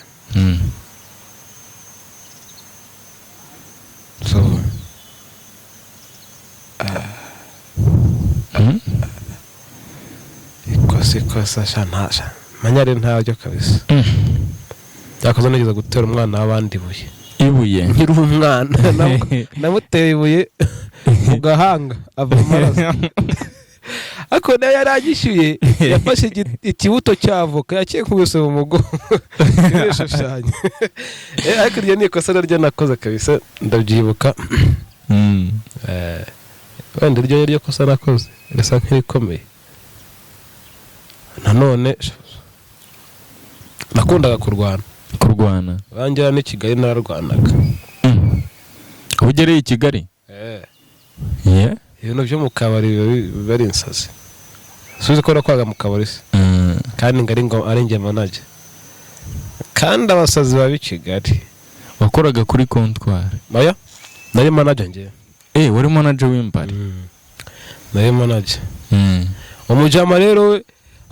ikosa shantasha manyare ntabyo kabisa yakoze nageza gutera umwana w'abandi ibuye nkiri umwana namuteye ibuye mu gahanga ava amaraso ako nayo yaragishyuye yafashe ikibuto cy'avoka yakekubise mu mugongo yishushanya ariko iryo ni ikosa naryo nakoze kabisa ndabyibuka wenda iryo kosa nakoze risa nk'irikomeye nanone nakundaga kurwana bangira n'i Kigali nararwanaga ugereye i Kigali ibintu byo mu kabari biba ari insazi suzi ko nakwaga mu kabari se kandi ngo ari njye manager kandi abasazi baba i Kigali wakoraga kuri comptoir oya nari manager njye wari manager w'imbari nari manager umujama rero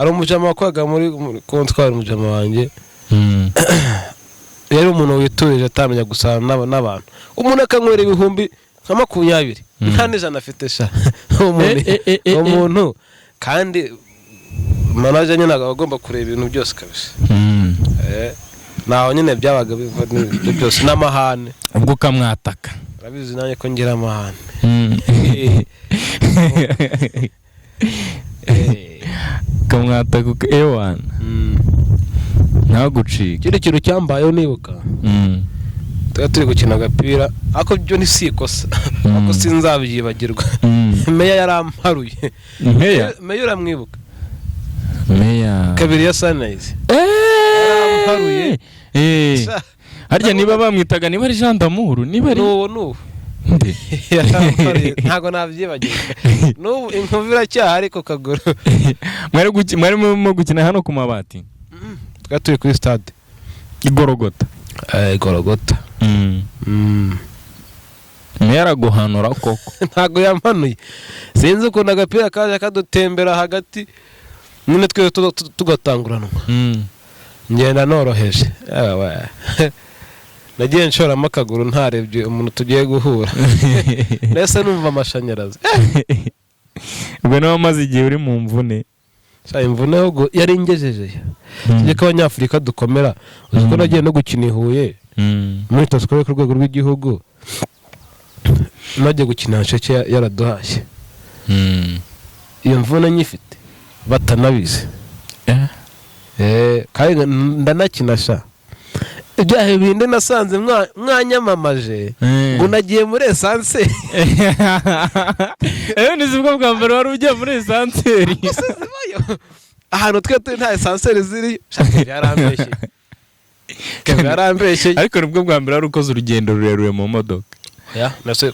ari umujama wakwaga muri comptoir umujama wanjye yari umuntu witurije atamenya gusana n'abantu umuntu akanywera ibihumbi nka 20 nta n'ijana afite sha umuntu kandi manager nyine agomba kureba ibintu byose kabisa naho nyine byabaga biva n'ibyo byose n'amahane ubwo kamwataka urabizi nanjye ko ngira amahane kamwataka ewana ntagucika kiri kintu cyambayeho nibuka turi gukina agapira ako byo ni sikosa ako sinzabyibagirwa meya yaramparuye meya uramwibuka meya kabiri ya Sunrise yaramparuye harya niba bamwitaga niba ari Jean d'Amour niba ari n'ubu ntago nabyibagirwa n'ubu inkuvu iracyaha ariko kaguru mwari gukina hano ku mabati turi kuri stade Igorogota yaraguhanura koko ntago yamanuye sinzi ukuntu agapira kaje kadutembera hagati nyine twe tugatanguranwa ngenda noroheje nagiye nshoramo akaguru ntarebye umuntu tugiye guhura nese numva amashanyarazi ubwo nawe amaze igihe uri mu mvune imvune ahubwo yari ingejeje tujye ko abanyafurika dukomera uzi ko nagiye no gukina i Huye muri tasikoye ku rwego rw'igihugu nagiye gukina nsheke yaraduhashye iyo mvune nyifite batanabizi kandi ndanakina sha ibyahe bindi nasanze mwanyamamaje ngo nagiye muri esanseri nizibwo bwa mbere wari ugiye muri esanseri ahantu twe turi nta esanseri ziri yarambeshye ariko nibwo bwa mbere wari ukoze urugendo rurerure mu modoka nase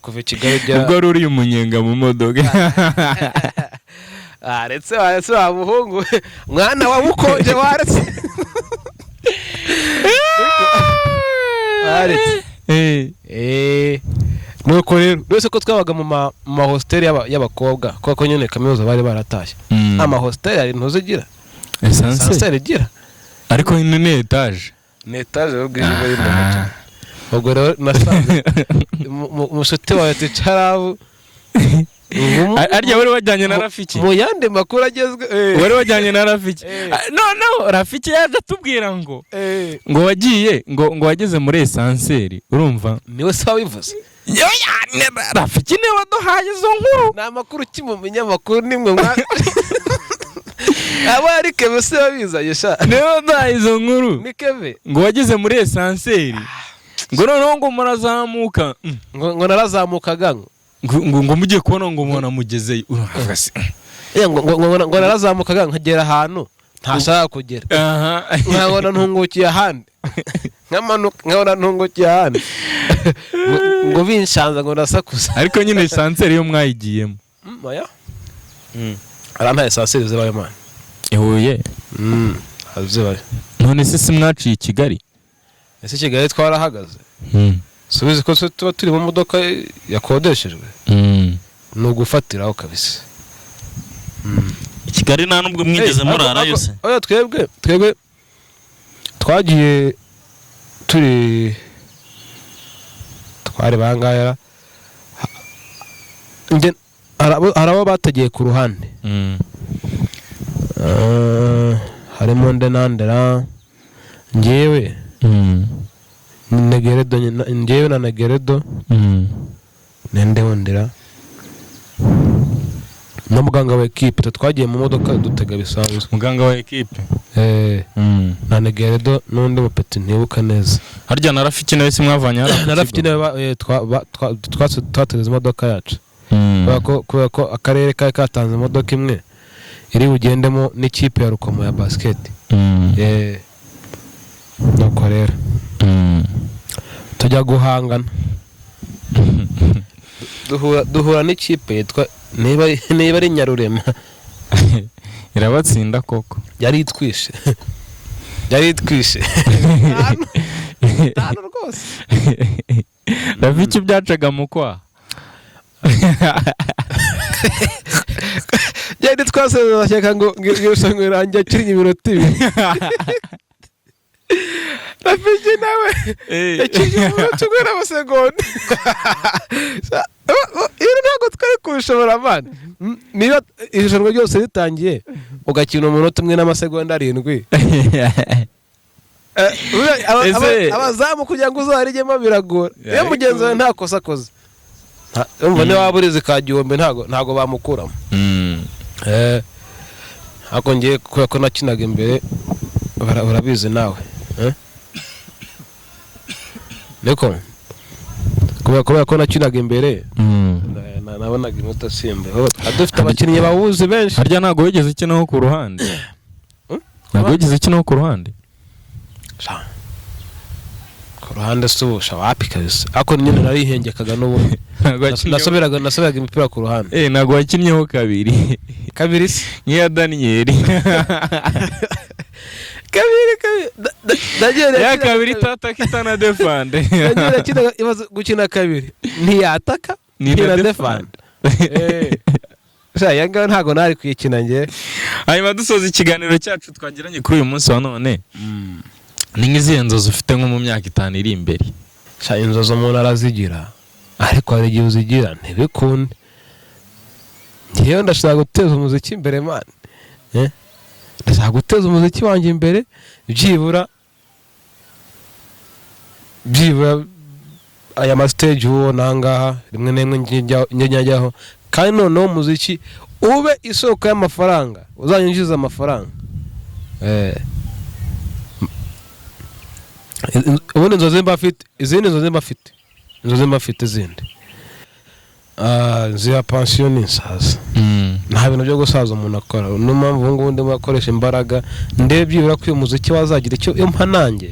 kuva i Kigali ubwo wari uriye umunyenga mu modoka aretse wa muhungu mwana wa mukonje waretse nuko rero rwese ko twabaga mu mahosteli y'abakobwa kuko nyine kaminuza bari baratashye amahosteli ari ntuzigira esanseri igira ariko ni etage ubwo rero nasanze umushuti wawe ticarabu arya wari wajyanye na Rafiki mu yandi makuru agezwe wari wajyanye na Rafiki noneho Rafiki yaje atubwira ngo wagiye ngo wageze muri esanseri urumva niwe se wabivuze Rafiki niwe waduhaye izo nkuru ni amakuru kimumenya amakuru nimwe aba ari Keve se wabizanye sha niwe waduhaye izo nkuru ni Keve ngo wageze muri esanseri ngo noneho ngo murazamuka ngo narazamukaga ngo mugiye kubona ngo mwana mugezeyo ngo narazamukaga nkagera ahantu ntashaka kugera nkabona ntungukiye ahandi nkabona ntungukiye ahandi ngo binshanza ngo nasakuza ariko nyine esanseri yo mwayigiyemo ara nta esanseri zibaye man Huye azibaye none se simwaciye i Kigali ese Kigali twarahagaze subize ko tuba turi mu modoka yakodeshejwe ni ugufatiraho kabisa i Kigali nta nubwo mwigeze murara yose oya twebwe twagiye twari bangaya harabo bategeye ku ruhande harimo ndenandera njyewe Negeredo njyewe na Negeredo nende wondera no muganga wa equipe twagiye mu modoka dutega bisanzwe muganga wa equipe na Negeredo n'undi mupeti ntibuka neza harya narafiki nawe simwavanya narafiki nawe twateze imodoka yacu kubera ko akarere kari katanze imodoka imwe iri bugendemo n'ikipe ya Rukomo ya basket nuko rero tujya guhangana duhura n'ikipe yitwa niba ari Nyarurema irabatsinda koko yari itwishe tano rwose rafiki byacaga mu kwa yari twasezeranye cyeka ngo ngirushanwe ranjye kirinye iminota 2 rafiki nawe yakiye umunota umwe n'amasegonda iyo ntabwo twari kubishobora abana niba ijoro ryose ritangiye ugakina umunota umwe n'amasegonda 7 abazamu kugira ngo uzarijyemo biragora iyo mugenzi wawe nta kosa akoze umva niba waba urizi ka gihombe ntago bamukuramo ariko ngiye kubera ko nakinaga imbere urabizi nawe niko kubera ko nakinaga imbere nabonaga inota simba dufite abakinnyi bawuzi benshi harya ntago wigeze ukinaho ku ruhande ntago wigeze ukinaho ku ruhande ku ruhande subusha wapi kabisa ako nyine narihengekaga n'ubundi nasubiraga imipira ku ruhande ntago wakinnyeho kabiri se nk'iya Daniel kabiri ya kabiri tataka itana defande Daniel ibaze gukina kabiri ntiyataka ntiyana defande yanga ntago nari kuyikina nge hanyuma dusoza ikiganiro cyacu twagiranye kuri uyu munsi wa none ni nk'izihe nzozi ufite nko mu myaka 5 iri imbere inzozi umuntu arazigira ariko hari igihe uzigira ntibikunde ngewe ndashaka guteza umuziki imbere man ndashaka guteza umuziki wanjye imbere byibura aya mastage uwo nangaha rimwe n'imwe njyaho kandi noneho umuziki ube isoko y'amafaranga uzanyinjiza amafaranga ubundi inzozi mba afite izindi nzozi mba afite izindi ziya pension n'insaza nta bintu byo gusaza umuntu akora niyo mpamvu ubu ngubu ndimo akoresha imbaraga ndebe byibura ko uyu muziki wazagira icyo impa nanjye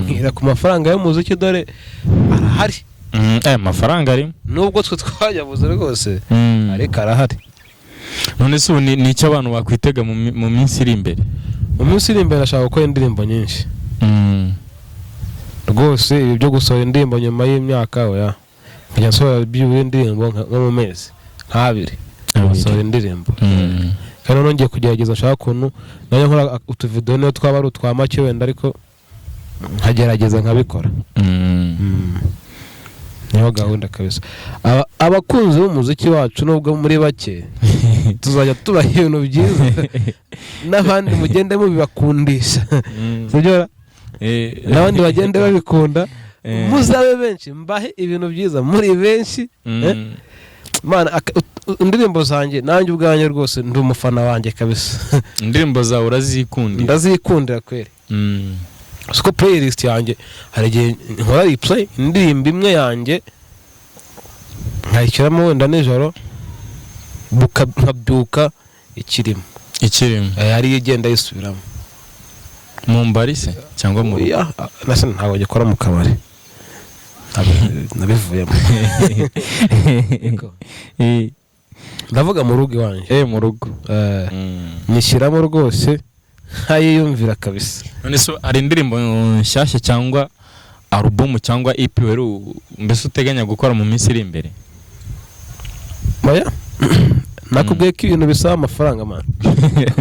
nkira ku mafaranga y'umuziki dore arahari amafaranga arimo nubwo twe twayabuze rwose ariko arahari none se ubu ni icyo abantu bakwitega mu minsi iri imbere ashaka gukora indirimbo nyinshi rwose ibi byo gusohora indirimbo nyuma y'imyaka oya nkajya nsohora byibura indirimbo nko mu mezi nk'abiri gusohora indirimbo kandi nongeye kugerageza nshaka ukuntu nayo nkora utuvidewo niyo twaba ari utwa make wenda ariko nkagerageza nkabikora niyo gahunda kabisa abakunzi b'umuziki wacu nubwo muri bake tuzajya tubaha ibintu byiza n'abandi mugende mubibakundisha sibyo n'abandi bagende babikunda muzabe benshi mbahe ibintu byiza muri benshi mana indirimbo zanjye nanjye ubwanjye rwose ndi umufana wanjye kabisa indirimbo zawe urazikundira ndazikundira kweri siko playlist yanjye hari igihe nkora replay indirimbo imwe yanjye nkayishyiramo wenda nijoro nkabyuka ikirimo ari igenda yisubiramo mu mbari se cyangwa mu rugo nasa ntabwo gikora mu kabari nabivuyemo ndavuga mu rugo iwanjye mu rugo nyishyiramo rwose nkayiyumvira kabisa none so hari indirimbo nshyashya cyangwa album cyangwa EP mbese uteganya gukora mu minsi iri imbere oya nakubwiye ko ibintu bisaba amafaranga man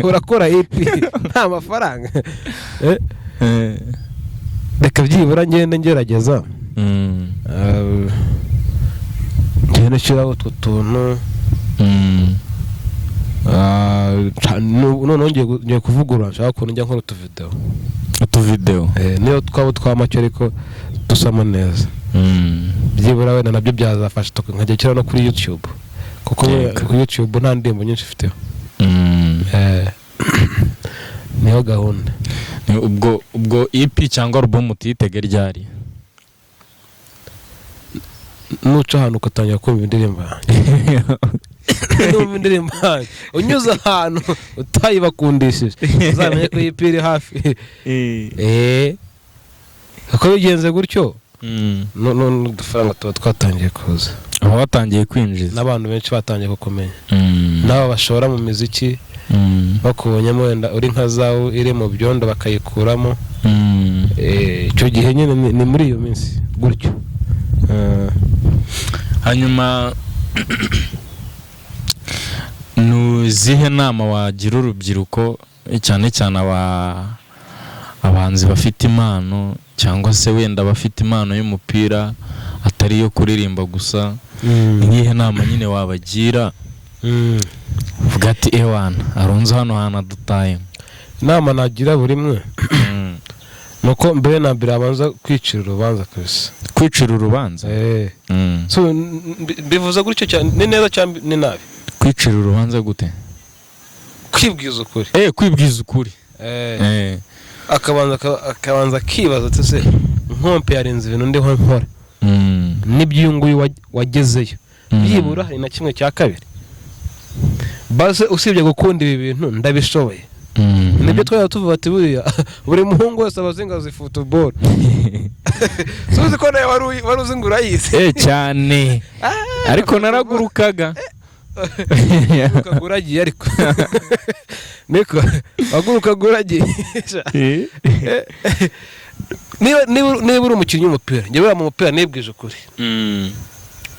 urakora EP nta mafaranga reka byibura ngende ngerageza ngende nshyiraho utwo tuntu none ngiye kuvugurura nshaka ukuntu njya nkora utuvideo niyo twaba twamacyo ariko dusamo neza byibura wenda nabyo byazafasha nkajya kira no kuri YouTube kuko kuri YouTube nta ndembo nyinshi ifiteho niyo gahunda ubwo EP cyangwa album utitege ryari nuca ahantu ugatangira kumva indirimbo numva indirimbo unyuze ahantu utayibakundishije uzamenye ko EP iri hafi uko bigenze gutyo none udufaranga tuba twatangiye kuza aho watangiye kwinjiza n'abantu benshi batangiye kukumenya n'abo bashora mu muziki bakubonyemo wenda uri nka zawo iri mu byondo bakayikuramo icyo gihe nyine ni muri iyo minsi gutyo hanyuma nuzihe nama wagira urubyiruko cyane cyane abahanzi bafite impano cyangwa se wenda bafite impano y'umupira atari yo kuririmba gusa nihe nama nyine wabagira vuga ati ewana arunze hano hana dutaye inama nagira buri mwe nuko mbere na mbere abanza kwicira urubanza kabisa kwicira urubanza so bivuze gutyo cyane ni neza cyane ni nabi kwicira urubanza gute kwibwiza ukuri kwibwiza ukuri akabanza kibaza tse nkompe yarenze ibintu ndiho nkora n'ibyunguyu wagezeyo byibura hari na kimwe cya kabiri base usibye gukunda ibi bintu ndabishoboye nibyo twari tuvuga ati buri muhungu wese abazingaza football suzi ko nawe wari uzingura yise cyane ariko naragurukaga ukaguragiye ariko niko wagurukaguragiye niba uri umukinnyi w'umupira njye buriya mu mupira nibwije ukuri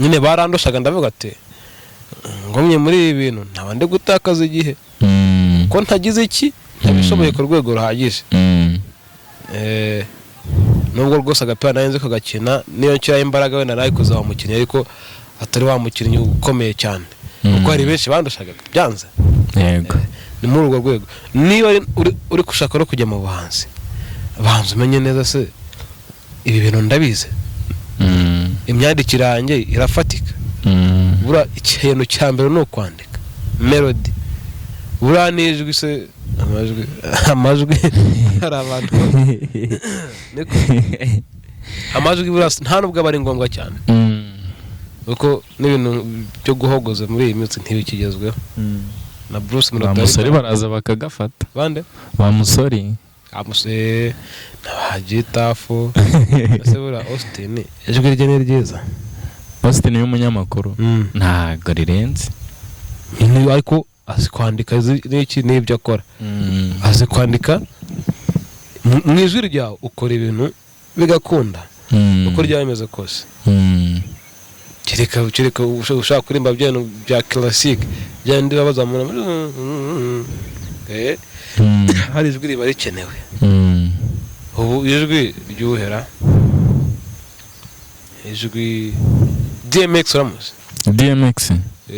nyine barandushaga ndavuga ati ngomye muri ibi bintu ntaba ndi gutakaza igihe ko ntagize iki ntabishoboye ku rwego ruhagije nubwo rwose agapira narenze kagakina niyo nshyiraho imbaraga wenda nawe kuzaba umukinnyi ariko atari wa mukinnyi ukomeye cyane kuko hari benshi bandushaga byanze yego ni muri urwo rwego niba uri gushaka no kujya mu buhanzi abahanzi umenye neza se ibi bintu ndabizi imyandikire yanjye irafatika bura ikintu cya mbere ni ukwandika melody bura n'ijwi se amajwi hari abantu amajwi bura nta nubwo aba ari ngombwa cyane kuko n'ibintu byo guhogoza muri iyi minsi ntibikigezweho na Bruce Melody musore baraza bakagafata bande ba musore amuse n'abagitafu ese bura Austin ijwi rye ni ryiza Austin y'umunyamakuru ntago rirenze ariko azi kwandika n'iki n'ibyo akora azi kwandika mu ijwi ryawe ukora ibintu bigakunda uko ryaba bimeze kose kereka ushaka kurimba byano bya classic byandi babazamura hari ijwi riba rikenewe ubu ijwi ryuhera ijwi DMX uramuzi DMX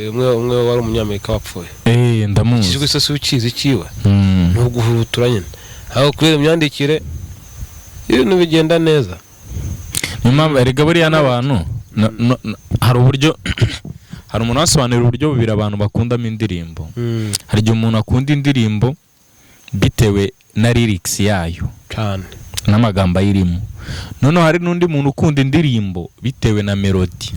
umwe wari umunyamerika wapfuye ndamuzi ijwi se ukizi kiwe n'uguhurutura nyine aho kuri imyandikire ibintu bigenda neza impamvu erega buriya n'abantu hari uburyo hari umuntu wasobanura uburyo bubiri abantu bakundamo indirimbo hari igihe umuntu akunda indirimbo bitewe na lyrics yayo cyane n'amagambo ayirimo noneho hari n'undi muntu ukunda indirimbo bitewe na melody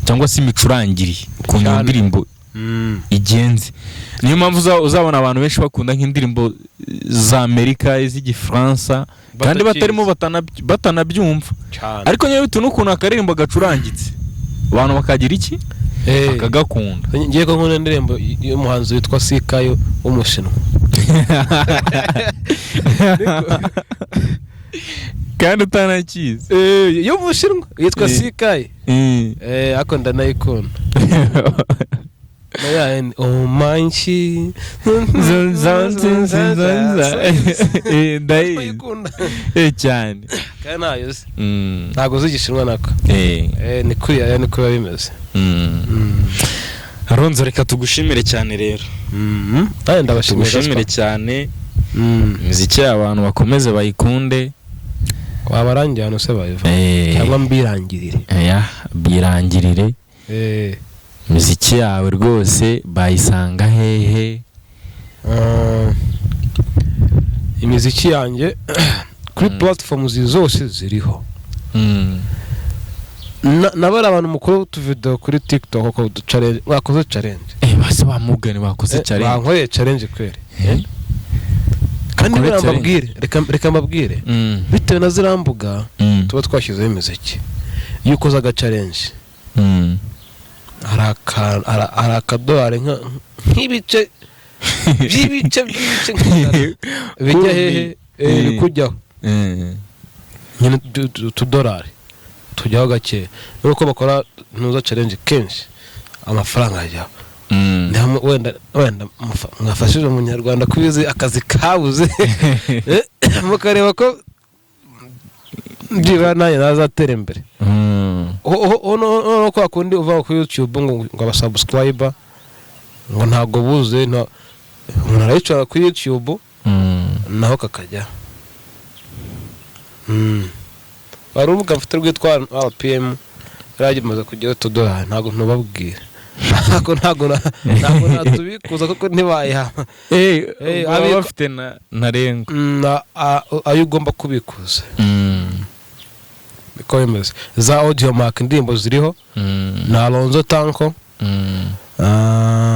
cyangwa se imicurangire ukuntu indirimbo igenze niyo mpamvu uzabona abantu benshi bakunda nk'indirimbo za Amerika iz'igifaransa kandi batarimo batanabyumva ariko nyine bitewe n'ukuntu akaririmbo gacurangitse abantu bakagira iki bakagakunda ngiye ko nkunda indirimbo y'umuhanzi witwa Sikayo w'umushinwa kandi utanakizi y'umushinwa yitwa Sikayo ako ndanayikunda oh manchi cyane kandi nayo ntago zigishinwa nako ni kuriya niko bimeze Aronzo reka tugushimire cyane rero. Kandi ndabashimira Tugushimire cyane. Imiziki y'abantu bakomeze bayikunde. Wabarangira hano se bayiva cyangwa mbirangirire. Birangirire. Imiziki yawe rwose bayisanga hehe? Imiziki yanjye kuri platforms zose ziriho. Nabara abantu mukuru tuvideo kuri TikTok ko challenge wakoze challenge. Base bamugane bakoze challenge. Bankoye challenge kwere. Kandi birambabwire reka mbabwire. Bitewe na zirambuga tuba twashyizeho imiziki. Iyo ukoze aga challenge. Arakadolari nk'ibice by'ibice bijya hehe bikujyaho nyine $2 tujyaho gake nuko bakora ntuza challenge kenshi amafaranga ajyaho wenda mwafashije umunyarwanda kwize akazi kabuze mukareba ko ndiba nayo nazatera imbere ono kwa kundi uva ku YouTube ngo abasubscriber ngo ntago buze umuntu arayicara kuri YouTube naho kakajya barubuga mfite rwitwa RPM ragimaze kugera $2 ntago ntubabwira ntago natubikuza kuko ntibayiha abafite narenga ayo ugomba kubikuza niko bimeze za audio mark ndimbo ziriho na Alonzo Tanko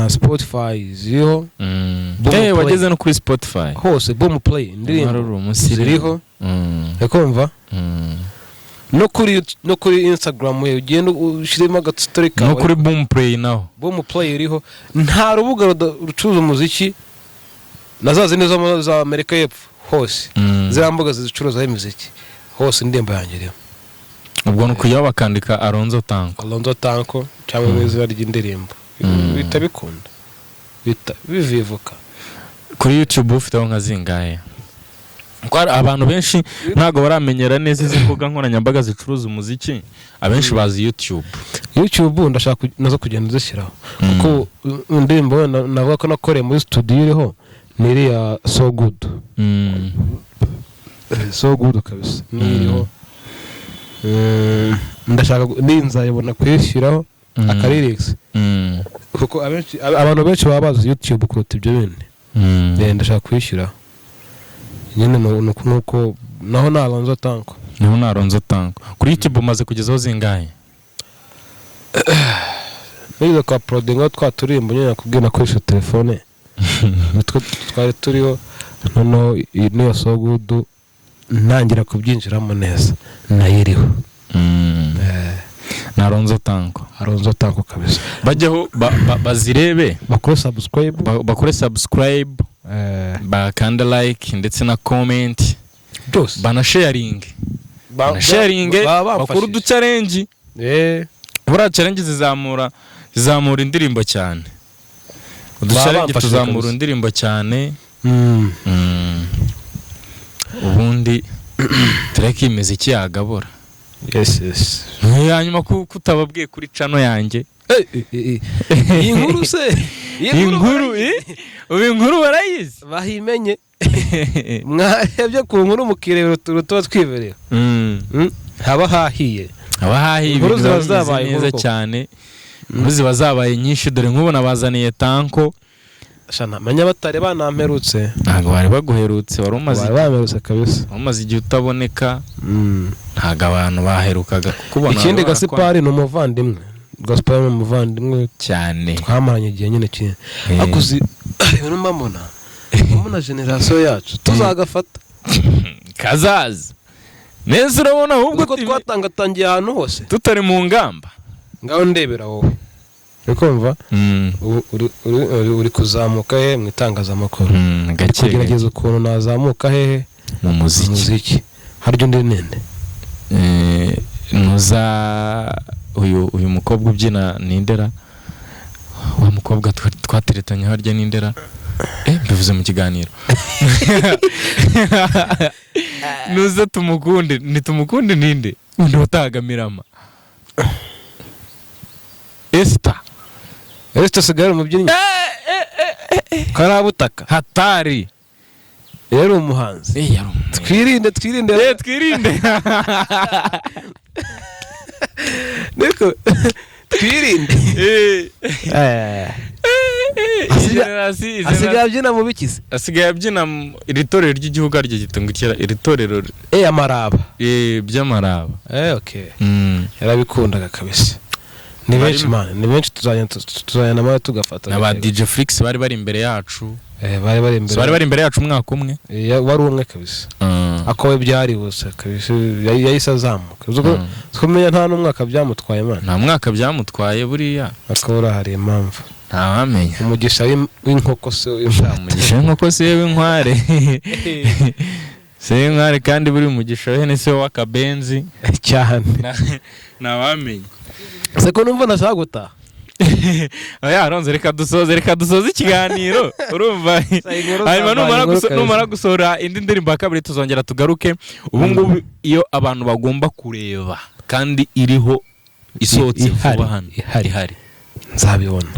Spotify ziriho wageze no kuri Spotify hose Boom Play ndimbo ziriho yakumva no kuri Instagram we ugenda ushiremo agastory kawe no kuri Boom Play naho Boom Play iriho nta rubuga rucuruza umuziki nazazi nizo za Amerika y'Epfo hose zirambuga zicuruza imiziki hose ndemba yanjye ubwo no kuyaho bakandika Alonzo Tanko cyangwa izina ry'indirimbo bita bikunda bita bivivuka kuri YouTube ufiteho nka zingahe abantu benshi ntago baramenyera neza izi mbuga nkoranyambaga zicuruza umuziki abenshi bazi YouTube ndashaka nazo kugenda zishyiraho kuko indirimbo navuga ko nakoreye muri studio iriho niri ya So Good kabisa niriho ndashaka ninzayibona kwishyiraho akaririx kuko abantu benshi baba bazi YouTube kuruta ibyo bindi ndashaka kwishyiraho nyine nuko naho na Alonzo Tanko kuri YouTube umaze kugezaho zingahe nizo kwa prodinga twaturimbo nyine nakubwira koresha telefone nitwe twari turiho noneho niyo So Good ntangira kubyinjiramo neza nayiriho na Alonzo Tanko kabisa bajyaho bazirebe bakore subscribe bakanda like ndetse na comment bana sharing bakuru du challenge bura challenge zizamura indirimbo cyane uduchallenge tuzamura indirimbo cyane ubundi tureke imiziki yagabura yes hanyuma kutababwiye kuri channel yanjye inkuru se inkuru barayizi bahimenye mwahebye ku nkuru mukirebe tuba twibereye haba hahiye inkuru zabaye neza cyane inkuru ziba zabaye nyinshi dore nkubona bazaniye Tanko shana manya batare banamperutse ntago bari baguherutse wari bamerutse kabisa umaze igihe utaboneka ntago abantu baherukaga kukubona ikindi Gaspar ni umuvandimwe Gaspar ni umuvandimwe cyane twamaranye igihe nyine cyane akuzi ibintu mbona generation yacu tuzagafata kazaza neza urabona ahubwo ko twatangatangiye ahantu hose tutari mu ngamba ngaho ndebera wowe ukumva uri kuzamuka he mu itangazamakuru kugerageza ukuntu nazamuka hehe mu muziki haryo ndi nende nuza uyu mukobwa ubyina nindera wa mukobwa twateretanye harya nindera mbivuze mu kiganiro nuza tumukunde nitumukunde ninde undi utagamirama Esther Esto sigara umubyinnyi karabutaka hatari yari umuhanzi twirinde niko twirinde asigaye abyina mu bikize asigaye abyina iri torero ry'igihugu aryo gitungukira iri torero amaraba by'amaraba okay yarabikundaga kabisa ni benshi man ni benshi tuzanya namara tugafata n'aba DJ Flix bari imbere yacu bari imbere yacu umwaka umwe wari umwe kabisa akowe byari bose kabisa yahise azamuka kumenya nta n'umwaka byamutwaye man nta mwaka byamutwaye buriya akora hari impamvu ntawamenya umugisha w'inkoko se umugisha w'inkoko se w'inkware se inkware kandi buri umugisha w'ihene se w'akabenzi cyane ntawamenya se ko numva nashaka gutaha oya ronze reka dusoze ikiganiro urumva hanyuma numara gusohora indi ndirimbo ya kabiri tuzongera tugaruke ubu ngubu iyo abantu bagomba kureba kandi iriho isohotse vuba hano ihari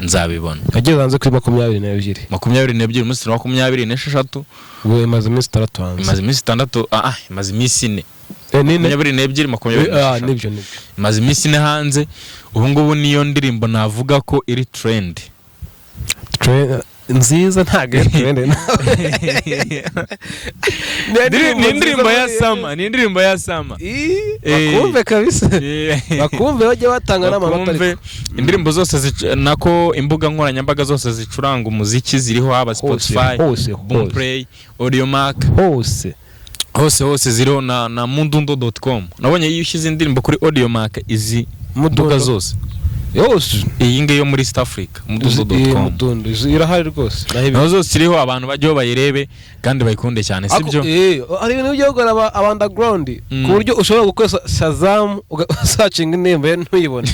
nzabibona ageze hanze kuri 22 umunsi wa 26 ubu imaze iminsi 6 hanze imaze iminsi 6 imaze iminsi 4 nibyo imaze iminsi 4 hanze ubu ngubu niyo ndirimbo navuga ko iri trend nziza ntago trend ni indirimbo ya Sama bakumve kabisa bakumve bajye batanga n'amanota indirimbo zose nako imbuga nkoranyambaga zose zicuranga umuziki ziriho haba Spotify Boomplay Audiomack hose ziriho na mundundo.com nabonye iyo ushyize indirimbo kuri Audiomack izi mbuga zose yose iyi ngiyo yo muri East Africa mundundo.com irahari rwose naho zose iriho abantu bajyo bayirebe kandi bayikunde cyane sibyo ari ibintu byo gukora underground ku buryo ushobora gukoresha Shazam searching indirimbo ntuyibone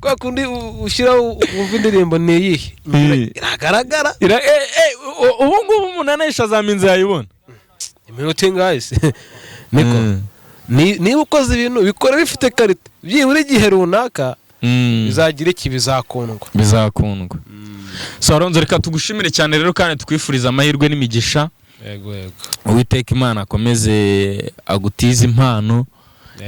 kwa kundi ushyira umva indirimbo ni iyihe iragaragara ubu ngubu umuntu anesha Shazam inzayibona iminota ingahise niko niba ukoze ibintu bikora bifite karite byibura igihe runaka bizagira iki bizakundwa so aronze reka tugushimire cyane rero kandi tukwifuriza amahirwe n'imigisha yego Uwiteka Imana akomeze agutiza impano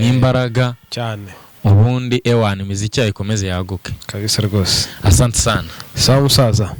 n'imbaraga cyane ubundi imiziki yawe ikomeze yaguke kabisa rwose asante sana sawa musaza